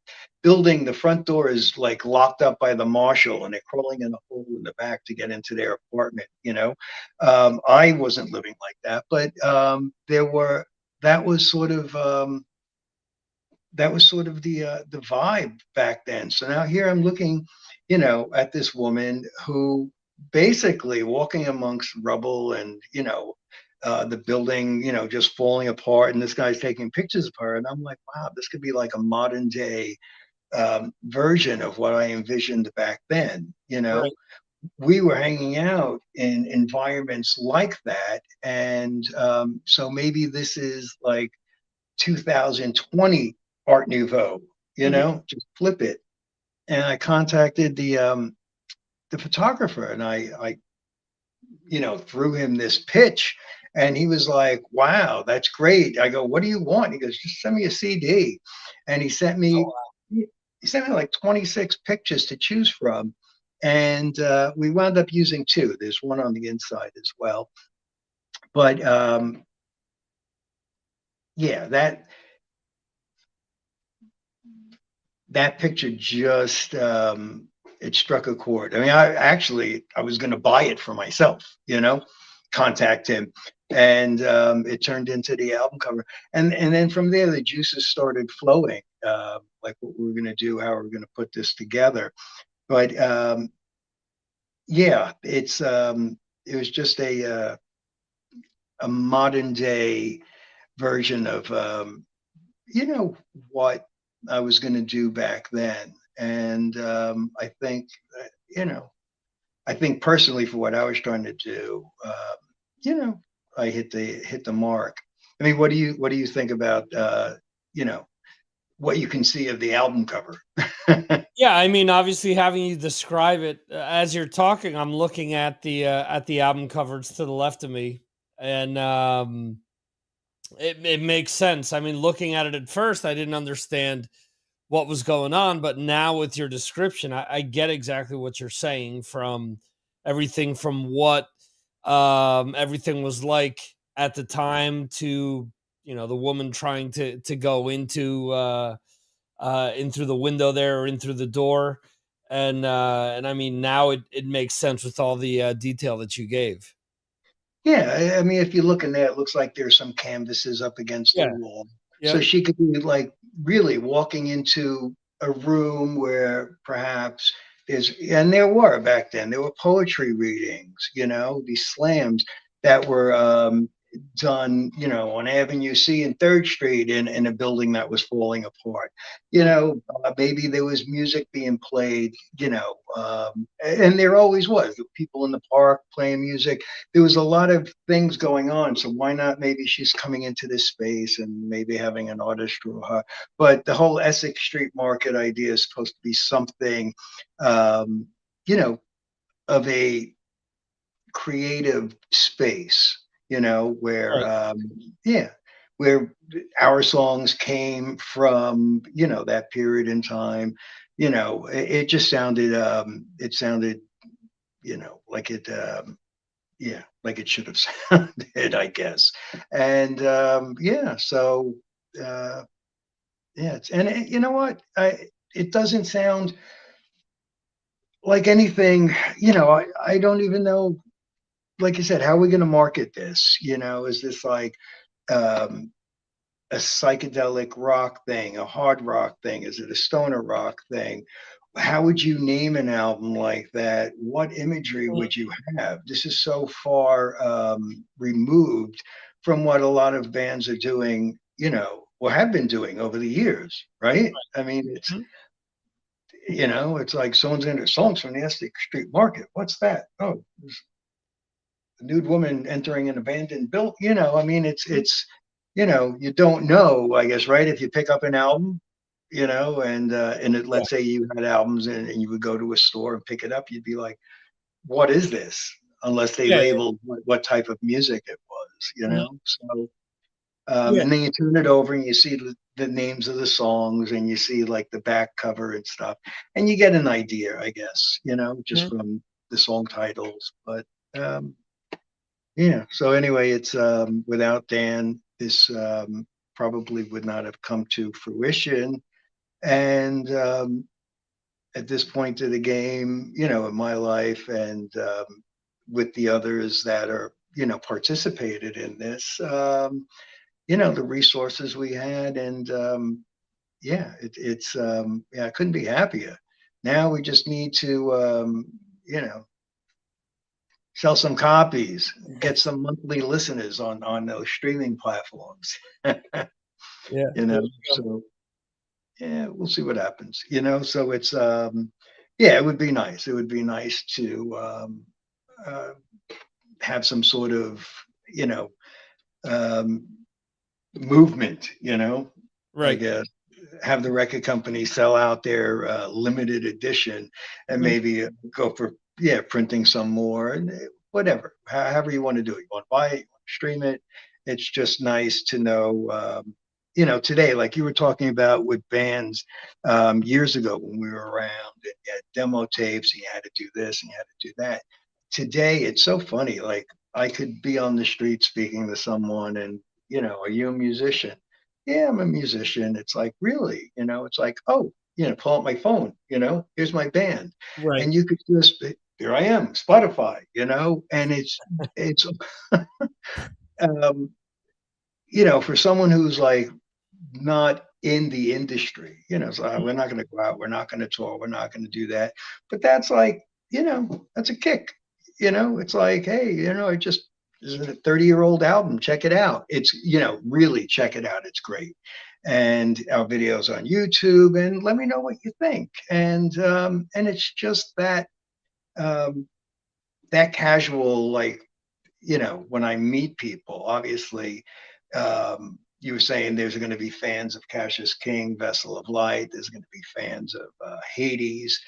building. The front door is like locked up by the marshal and they're crawling in a hole in the back to get into their apartment. I wasn't living like that, but there were that was sort of the vibe back then. So now here I'm looking, at this woman who basically walking amongst rubble and the building, just falling apart, and this guy's taking pictures of her, and I'm like, wow, this could be like a modern day version of what I envisioned back then. Right. We were hanging out in environments like that, and so maybe this is like 2020 Art Nouveau, Mhm. just flip it. And I contacted the photographer, and I threw him this pitch, and he was like, "Wow, that's great." I go, "What do you want?" He goes, "Just send me a CD," and he sent me like 26 pictures to choose from, and we wound up using two. There's one on the inside as well, but yeah, that picture just it struck a chord. I mean, I was going to buy it for myself, contact him, and it turned into the album cover. And then from there, the juices started flowing, like what we are going to do, how we're going to put this together. But yeah, it was just a modern day version of you know what I was going to do back then. And I think you know I think personally for what I was trying to do, you know, I hit the mark. I mean, what do you think about you know what you can see of the album cover? Yeah, I mean, obviously, having you describe it as you're talking, I'm looking at the album covers to the left of me, and it makes sense. I mean, looking at it at first, I didn't understand what was going on, but now with your description, I get exactly what you're saying. From everything from what everything was like at the time to, the woman trying to go in through the window there, or in through the door. And I mean, now it makes sense with all the detail that you gave. Yeah, I mean, if you look in there, it looks like there's some canvases up against the Yeah. wall. So Yep. she could be like really walking into a room where perhaps and there were back then, there were poetry readings, these slams that were done, on Avenue C and Third Street in a building that was falling apart. Mm. Maybe there was music being played, and there always was people in the park playing music. There was a lot of things going on. So why not? Maybe she's coming into this space and maybe having an artist draw her. But the whole Essex Street Market idea is supposed to be something, um, you know, of a creative space, where, Right. yeah, where our songs came from, that period in time. It just sounded, like it, yeah, like it should have sounded, I guess. And yeah, so uh, yeah, and you know what? It doesn't sound like anything. I don't even know. Like I said, how are we going to market this? Is this like um, a psychedelic rock thing, a hard rock thing? Is it a stoner rock thing? How would you name an album like that? What imagery Mm. would you have? This is so far removed from what a lot of bands are doing, or have been doing over the years, right? I mean, Mhm. it's like someone's in their songs from the Essex Street Market. What's that? Oh, a nude woman entering an abandoned building. I mean, you don't know, I guess, right? If you pick up an album, Yeah. let's say you had albums and you would go to a store and pick it up, you'd be like, what is this? Unless they Yeah. labeled what type of music it was, Mhm. So, Yeah. and then you turn it over and you see the names of the songs and you see like the back cover and stuff, and you get an idea, I guess, just Mhm. from the song titles. But um, yeah. So anyway, it's without Dan, this probably would not have come to fruition. And at this point of the game, in my life and with the others that are, participated in this, the resources we had, and yeah, I couldn't be happier. Now we just need to, you know, sell some copies, get some monthly listeners on those streaming platforms. Yeah. There you go. So yeah, we'll see what happens. So it's yeah, it would be nice. It would be nice to uh, have some sort of you know um, movement. I Right. guess have the record company sell out their limited edition and Mhm. maybe go for printing some more and whatever, however you want to do it. You want to buy it, you want to stream it. It's just nice to know, today, like you were talking about with bands years ago when we were around and you had demo tapes and you had to do this and you had to do that. Today, it's so funny. Like I could be on the street speaking to someone and, are you a musician? Yeah, I'm a musician. It's like, really? It's like, oh, pull out my phone, here's my band. Right. And you could just, here I am, Spotify, and it's, um, for someone who's like not in the industry, so we're not going to go out, we're not going to tour, we're not going to do that. But that's like, that's a kick, it's like, hey, I just is a 30-year-old album. Check it out. It's, really check it out. It's great. And our videos on YouTube, and let me know what you think. And it's just um, that casual, like, when I meet people, obviously, you were saying there's going to be fans of Cassius King, Vessel of Light. There's going to be fans of Hades.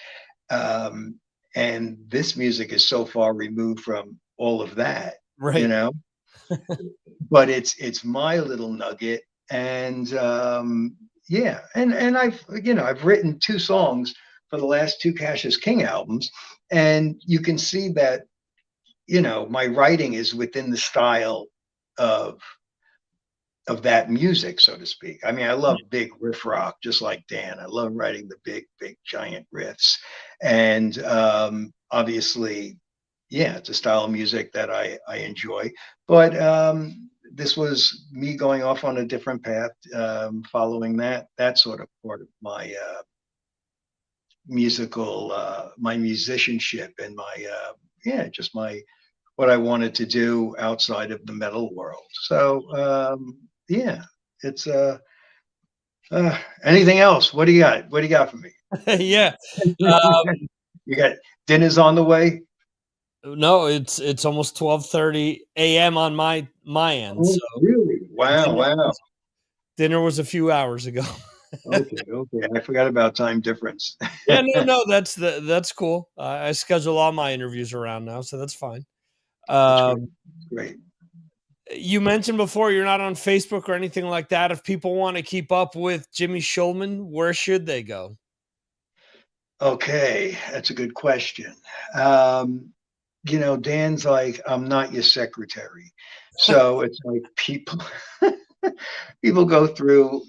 Um, and this music is so far removed from all of that, you Right. know, but it's my little nugget. And yeah, and I've written 2 songs for the last 2 Cassius King albums, and you can see that, my writing is within the style of that music, so to speak. I mean, I love big riff rock, just like Dan. I love writing the big, giant riffs, and obviously, yeah, it's a style of music that I enjoy. But this was me going off on a different path, following that sort of part of my my musicianship, and my yeah, just my what I wanted to do outside of the metal world. So yeah, it's anything else? What do you got? What do you got for me? Yeah. You got dinner's on the way. No, it's almost 12:30 a.m. on my end. Oh, So really? Wow, dinner wow. was, dinner was a few hours ago. Okay, okay. I forgot about time difference. Yeah, no, that's cool. I schedule all my interviews around now, so that's fine. That's great. Um, Great. you mentioned before you're not on Facebook or anything like that. If people want to keep up with Jimmy Schulman, where should they go? Okay, that's a good question. Dan's like, I'm not your secretary. So it's like people go through,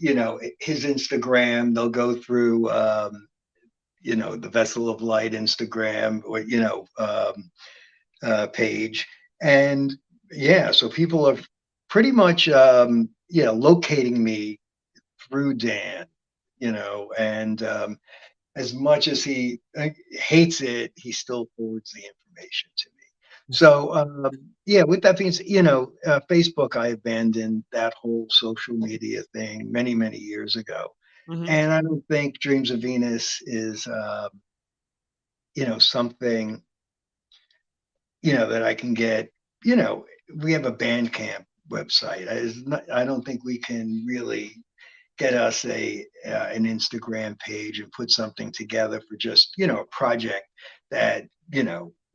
his Instagram, they'll go through the Vessel of Light Instagram, or page. And yeah, so people are pretty much locating me through Dan, and as much as he hates it, he still forwards the information to me. So yeah, with that being said, Facebook, I abandoned that whole social media thing many, many years ago. Mhm. And I don't think Dreams of Venus is something, that I can get. We have a Bandcamp website. I don't think we can really get us an Instagram page and put something together for just, a project that,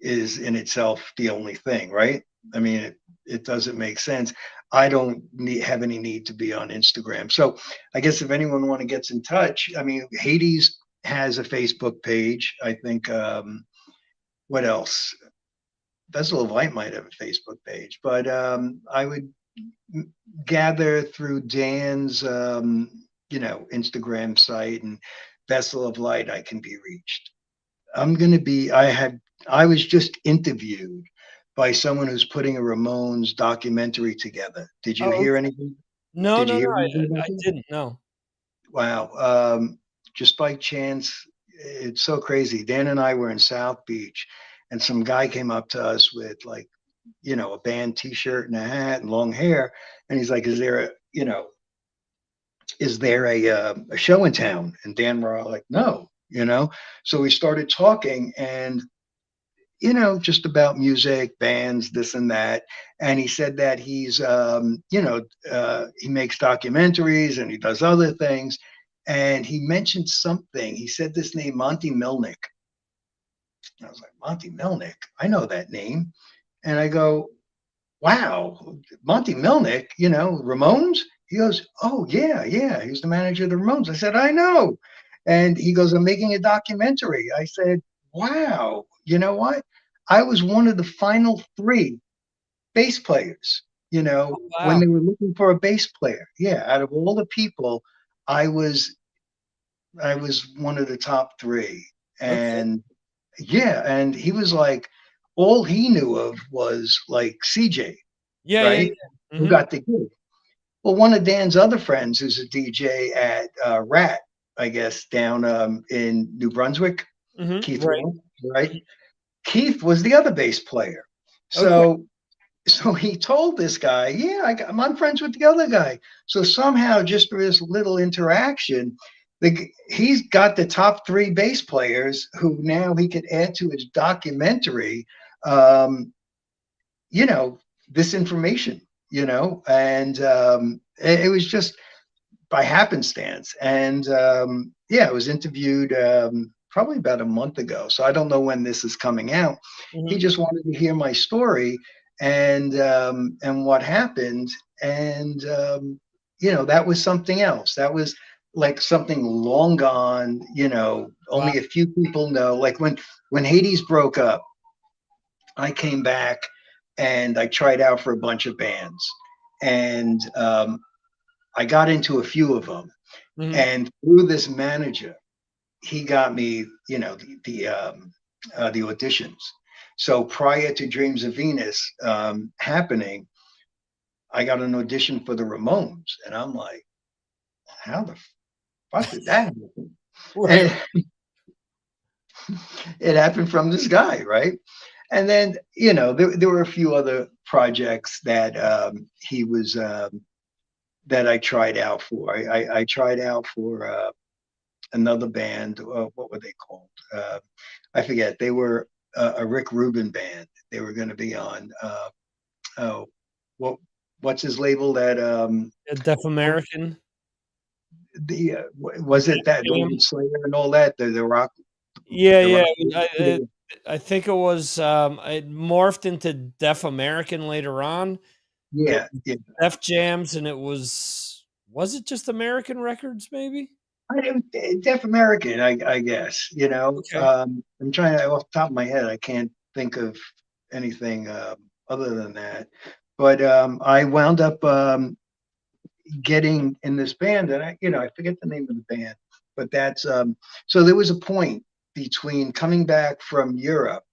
is in itself the only thing, right? I mean, it doesn't make sense. I don't have any need to be on Instagram. So I guess if anyone want to get in touch, I mean, Hades has a Facebook page. I think what else? Vessel of Light might have a Facebook page, but I would gather through Dan's, Instagram site, and Vessel of Light, I can be reached. I was just interviewed by someone who's putting a Ramones documentary together. Did you Oh, hear okay. anything? No, Did no, you no. hear anything about I that? didn't know. Wow. Just by chance, it's so crazy. Dan and I were in South Beach, and some guy came up to us with, like, a band T-shirt and a hat and long hair, and he's like, is there a show in town?" And Dan were all like, "No." So we started talking, and just about music, bands, this and that. And he said that he makes documentaries and he does other things. And he mentioned something. He said this name, Monty Melnick. And I was like, Monty Melnick? I know that name. And I go, wow, Monty Melnick, Ramones? He goes, oh, yeah, yeah. He was the manager of the Ramones. I said, I know. And he goes, I'm making a documentary. I said, wow, you know what? I was one of the final 3 bass players, Oh, when wow. they were looking for a bass player. Yeah, out of all the people, I was one of the top 3. Okay. And yeah, and he was like, all he knew of was like CJ, Yeah, yeah, right? yeah. Who Mhm. got the gig. Well, one of Dan's other friends, who's a DJ at Rat, I guess, down in New Brunswick, Mhm. Keith Right. Roth, right? Mhm. Keith was the other bass player. Okay. So So he told this guy, yeah, I'm friends with the other guy. So somehow, just for this little interaction, he's got the top three bass players who now he could add to his documentary, um, you know, this information, and it was just by happenstance. And yeah, I was interviewed probably about a month ago. So I don't know when this is coming out. He Mhm. just wanted to hear my story and what happened. And that was something else. That was like something long gone. Wow. Only a few people know. Like when Hades broke up, I came back and I tried out for a bunch of bands, and I got into a few of them. Mhm. And through this manager, he got me, the auditions. So prior to Dreams of Venus happening, I got an audition for the Ramones, and I'm like, how the fuck did that happen? Right. And it happened from this guy, right? And then, there were a few other projects that he was that I tried out for. I tried out for another band. What were they called? I forget. They were a Rick Rubin band. They were going to be on. Oh, what what's his label? That A deaf American. the was it that Jam. David Slayer and all that the rock Yeah, the yeah. rock. I think it was, it morphed into Deaf American later on. There Yeah, was yeah. Def Jams, and was it just American Records, maybe? Deaf American, I guess. Okay. I'm trying to, off the top of my head, I can't think of anything other than that. But I wound up getting in this band, and I forget the name of the band, but that's so there was a point between coming back from Europe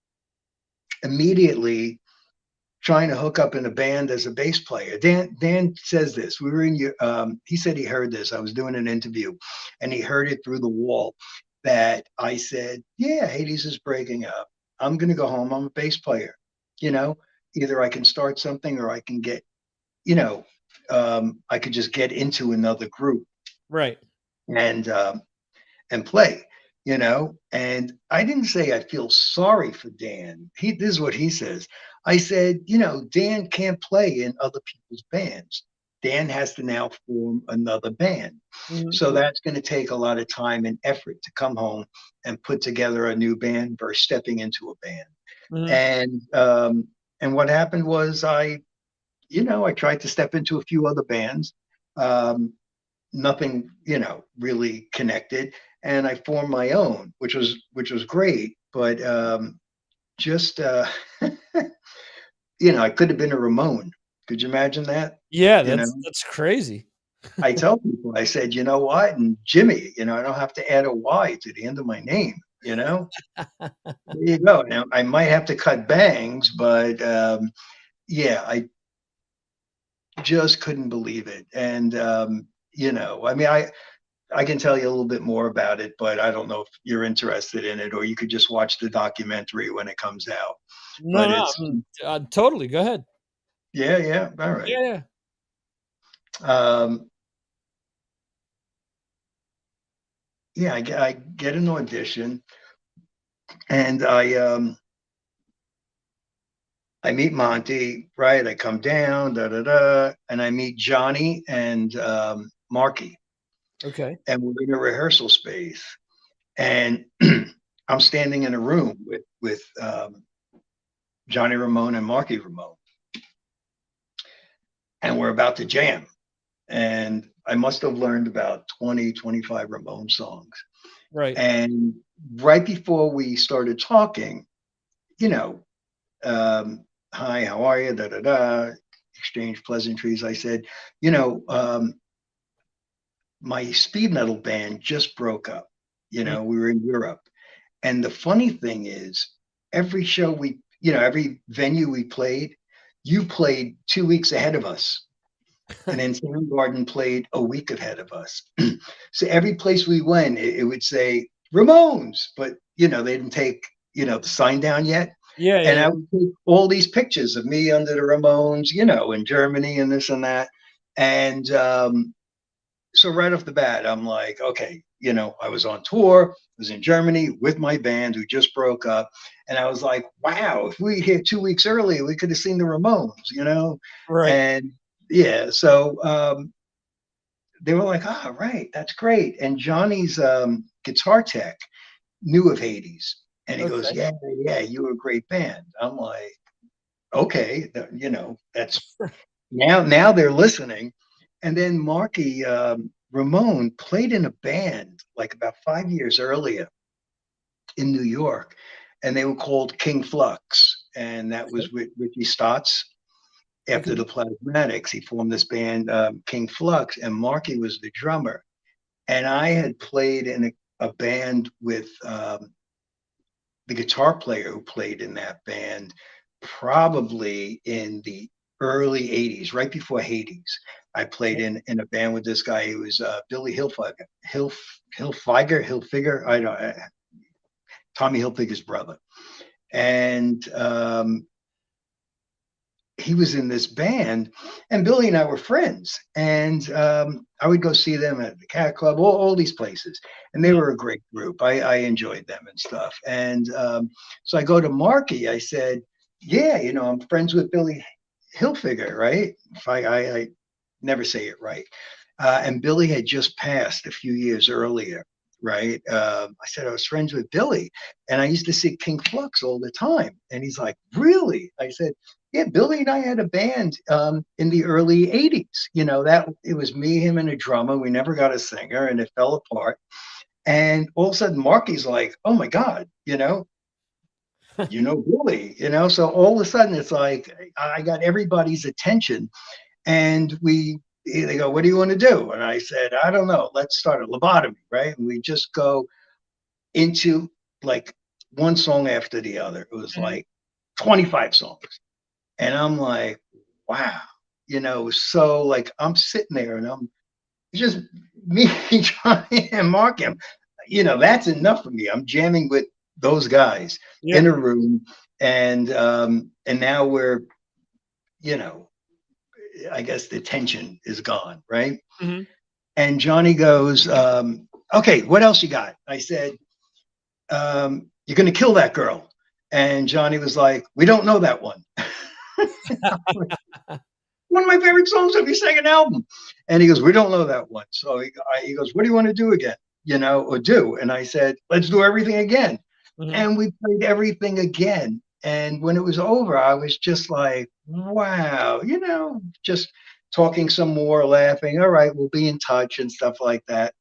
immediately trying to hook up in a band as a bass player. Dan says this. We were in. He said he heard this. I was doing an interview, and he heard it through the wall. That I said, "Yeah, Hades is breaking up. I'm gonna go home. I'm a bass player. You know, either I can start something or I can get. You know, I could just get into another group Right. and play." And I didn't say I feel sorry for Dan. This is what he says. I said, Dan can't play in other people's bands. Dan has to now form another band. Mhm. So that's going to take a lot of time and effort to come home and put together a new band versus stepping into a band. Mhm. And what happened was I tried to step into a few other bands. Um, Nothing, really connected. And I formed my own, which was great. But just I could have been a Ramone. Could you imagine that? Yeah, You know, that's crazy. I tell people, I said, you know what? And Jimmy, I don't have to add a Y to the end of my name. There you go. Now I might have to cut bangs, but yeah, I just couldn't believe it. And I mean, I can tell you a little bit more about it, but I don't know if you're interested in it, or you could just watch the documentary when it comes out. No, But no, it's totally, go ahead. yeah, yeah, all right. Yeah, yeah. Um, yeah, I get an audition, and I meet Monty, right? I come down, da da da, and I meet Johnny and Marky, Okay. and we're in a rehearsal space, and I'm standing in a room with Johnny Ramone and Marky Ramone, and we're about to jam. And I must have learned about 20, 25 Ramone songs. Right. And right before we started talking, you know, hi, how are you? Da da da. Exchange pleasantries. I said, you know, my speed metal band just broke up. Mm. We were in Europe. And the funny thing is, every show every venue we played, you played 2 weeks ahead of us. And then Soundgarden played a week ahead of us. So every place we went, it would say Ramones, but they didn't take the sign down yet. Yeah, And yeah, I would take all these pictures of me under the Ramones, in Germany and this and that. And so right off the bat, I'm like, okay, I was on tour, I was in Germany with my band who just broke up. And I was like, wow, if we hit 2 weeks earlier, we could have seen the Ramones. right. And yeah, so they were like, ah, right, that's great. And Johnny's guitar tech knew of Hades. And he goes, Okay. yeah, yeah, you were a great band. I'm like, okay, that's now they're listening. And then Marky Ramone played in a band like about 5 years earlier in New York, and they were called King Flux, and that was Okay. with Ricky Stotts. After Okay. the Plasmatics, he formed this band, King Flux, and Marky was the drummer. And I had played in a band with the guitar player who played in that band probably in the early 80s, right before Hades. I played in a band with this guy. He was Billy Hilfiger. I don't Tommy Hilfiger's brother. And he was in this band, and Billy and I were friends. And I would go see them at the Cat Club, all these places, and they Mhm. were a great group. I enjoyed them and stuff. And so I go to Marky. I said, "Yeah, I'm friends with Billy Hilfiger, right? If I never say it right." And Billy had just passed a few years earlier, right? I said I was friends with Billy, and I used to see King Flux all the time. And he's like, "Really?" I said, yeah, Billy and I had a band in the early 80s. That it was me, him, and a drummer. We never got a singer, and it fell apart. And all of a sudden, Marky's like, oh my God, Billy, So all of a sudden, it's like I got everybody's attention. And they go, what do you want to do? And I said, I don't know. Let's start a lobotomy, right? And we just go into like one song after the other. It was Mhm. like 25 songs. And I'm like, wow, so like I'm sitting there and I'm just me, Johnny, and Mark. That's enough for me. I'm jamming with those guys Yeah. in a room, and now we're, you know, I guess the tension is gone, right? Mhm. And Johnny goes, okay, what else you got? I said, you're gonna kill that girl. And Johnny was like, we don't know that one. One of my favorite songs of your second album. And he goes, we don't know that one. So he goes, what do you want to do again? Or do? And I said, let's do everything again. Mhm. And we played everything again. And when it was over, I was just like, wow, just talking some more, laughing. All right, we'll be in touch and stuff like that.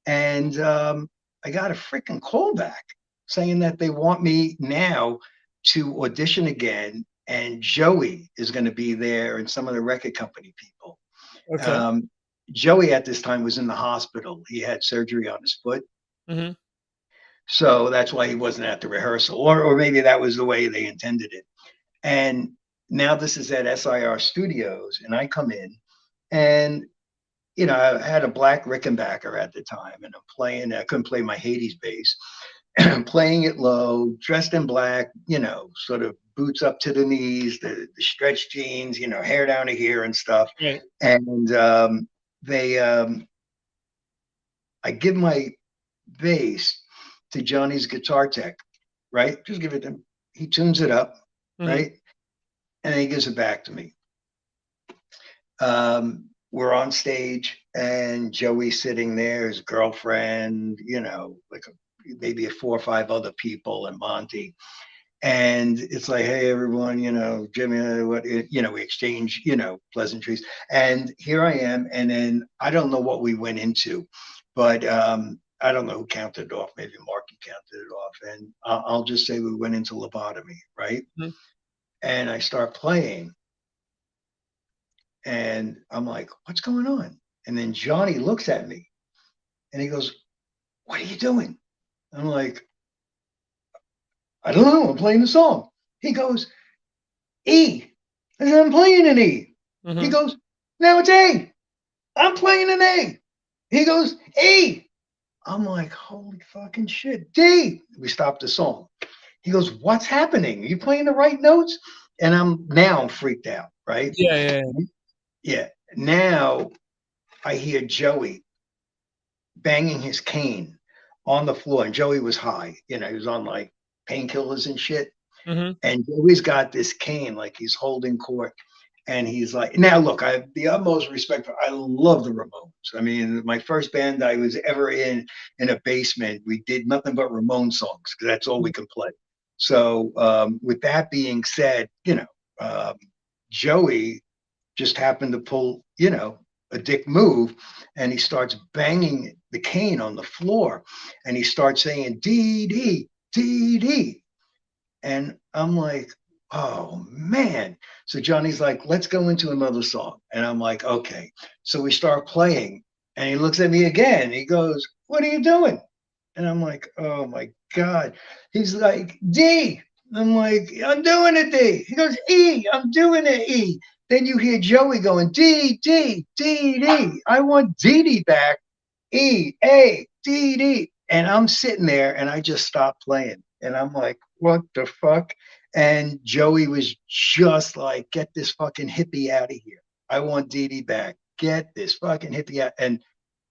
And I got a freaking call back saying that they want me now to audition again. And Joey is going to be there and some of the record company people. Okay. Um, Joey at this time was in the hospital. He had surgery on his foot. Mhm. So that's why he wasn't at the rehearsal, or maybe that was the way they intended it. And now this is at SIR Studios, and I come in, and I had a black Rickenbacker at the time, and I'm playing. I couldn't play my Hades bass. I'm playing it low, dressed in black, sort of boots up to the knees, the stretch jeans, hair down to here and stuff. Right. And they, I give my bass to Johnny's guitar tech, right? Just give it to him. He tunes it up, Mhm. right? And then he gives it back to me. We're on stage, and Joey's sitting there, his girlfriend, like maybe 4 or 5 other people, and Monty. And it's like, hey, everyone, Jimmy, we exchange, pleasantries. And here I am. And then I don't know what we went into, but I don't know who counted it off. Maybe Marky counted it off. And I'll just say we went into lobotomy, right? Mhm. And I start playing, and I'm like, what's going on? And then Johnny looks at me and he goes, what are you doing? I'm like, I don't know. I'm playing the song. He goes, E. And I'm playing an E. He Mhm. goes, now it's A. I'm playing an A. He goes, E. I'm like, holy fucking shit. D. We stopped the song. He goes, "What's happening? Are you playing the right notes?" And I'm freaked out, right? Yeah, yeah, yeah. Yeah. Now I hear Joey banging his cane on the floor, and Joey was high. He was on like painkillers and shit. Mhm. And Joey's got this cane like he's holding court. And he's like, now look, I have the utmost respect for. I love the Ramones. I mean, my first band I was ever in a basement, we did nothing but Ramone songs because that's all we could play. So, with that being said, Joey just happened to pull, a dick move, and he starts banging the cane on the floor, and he starts saying Dee Dee, Dee Dee, and I'm like, oh man. So Johnny's like, let's go into another song. And I'm like, okay. So we start playing, and he looks at me again. He goes, what are you doing? And I'm like, oh my God. He's like, D. I'm like, I'm doing it, D. He goes, E, I'm doing it, E. Then you hear Joey going, D, D, D, D. I want Dee Dee back. E, A, D, D. And I'm sitting there and I just stopped playing. And I'm like, what the fuck? And Joey was just like, get this fucking hippie out of here. I want Dee Dee back. Get this fucking hippie out. And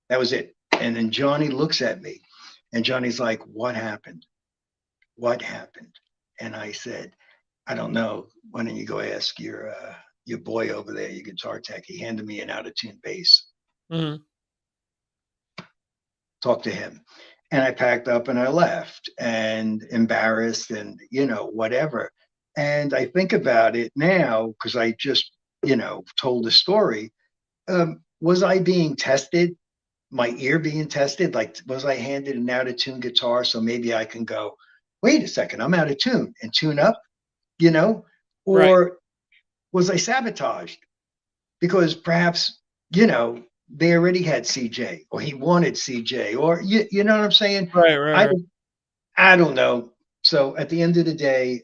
that was it. And then Johnny looks at me and Johnny's like, what happened? What happened? And I said, I don't know. Why don't you go ask your boy over there, your guitar tech? He handed me an out of tune bass. Mhm. Talk to him. And I packed up and I left, and embarrassed and, whatever. And I think about it now because I just, told the story. Was I being tested? My ear being tested? Like, was I handed an out of tune guitar so maybe I can go, wait a second, I'm out of tune and tune up, Right. Or was I sabotaged? Because perhaps, they already had CJ, or he wanted CJ, or you know what I'm saying? Right, right, I right. I don't know. So at the end of the day,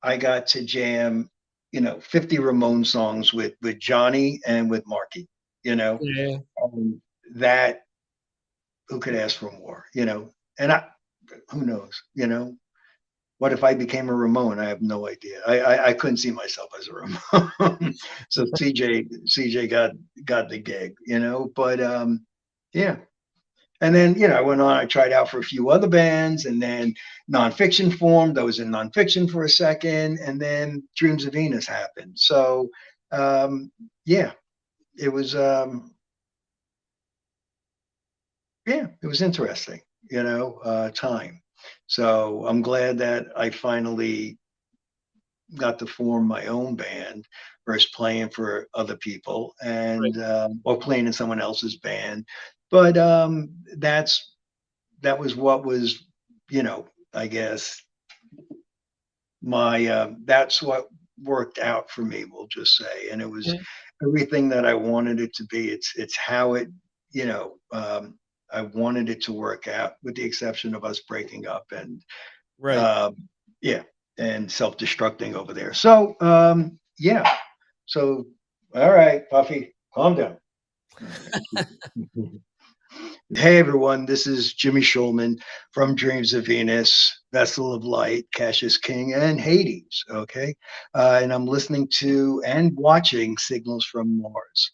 I got to jam, 50 Ramone songs with Johnny and with Marky. You know, Yeah. um, that who could ask for more? And who knows? What if I became a Ramone? I have no idea. I couldn't see myself as a Ramone. So CJ got the gig, But yeah. And then, I went on, I tried out for a few other bands, and then nonfiction formed. I was in nonfiction for a second, and then Dreams of Venus happened. So yeah, it was it was interesting, time. So I'm glad that I finally got to form my own band versus playing for other people Right. and or playing in someone else's band. But that was what was, I guess my that's what worked out for me, we'll just say. And it was Mhm. everything that I wanted it to be. It's how it, I wanted it to work out, with the exception of us breaking up and Right. um, yeah, and self-destructing over there. So yeah. So all right, Puffy, calm down. All right. Hey everyone, this is Jimmy Schulman from Dreams of Venus, Vessel of Light, Cassius King, and Hades. Okay. And I'm listening to and watching Signals from Mars.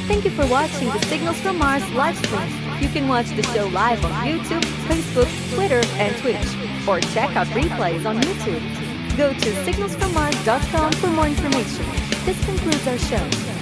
Thank you for watching the Signals from Mars live stream. You can watch the show live on YouTube, Facebook, Twitter, and Twitch, or check out replays on YouTube. Go to signalsfrommars.com for more information. This concludes our show.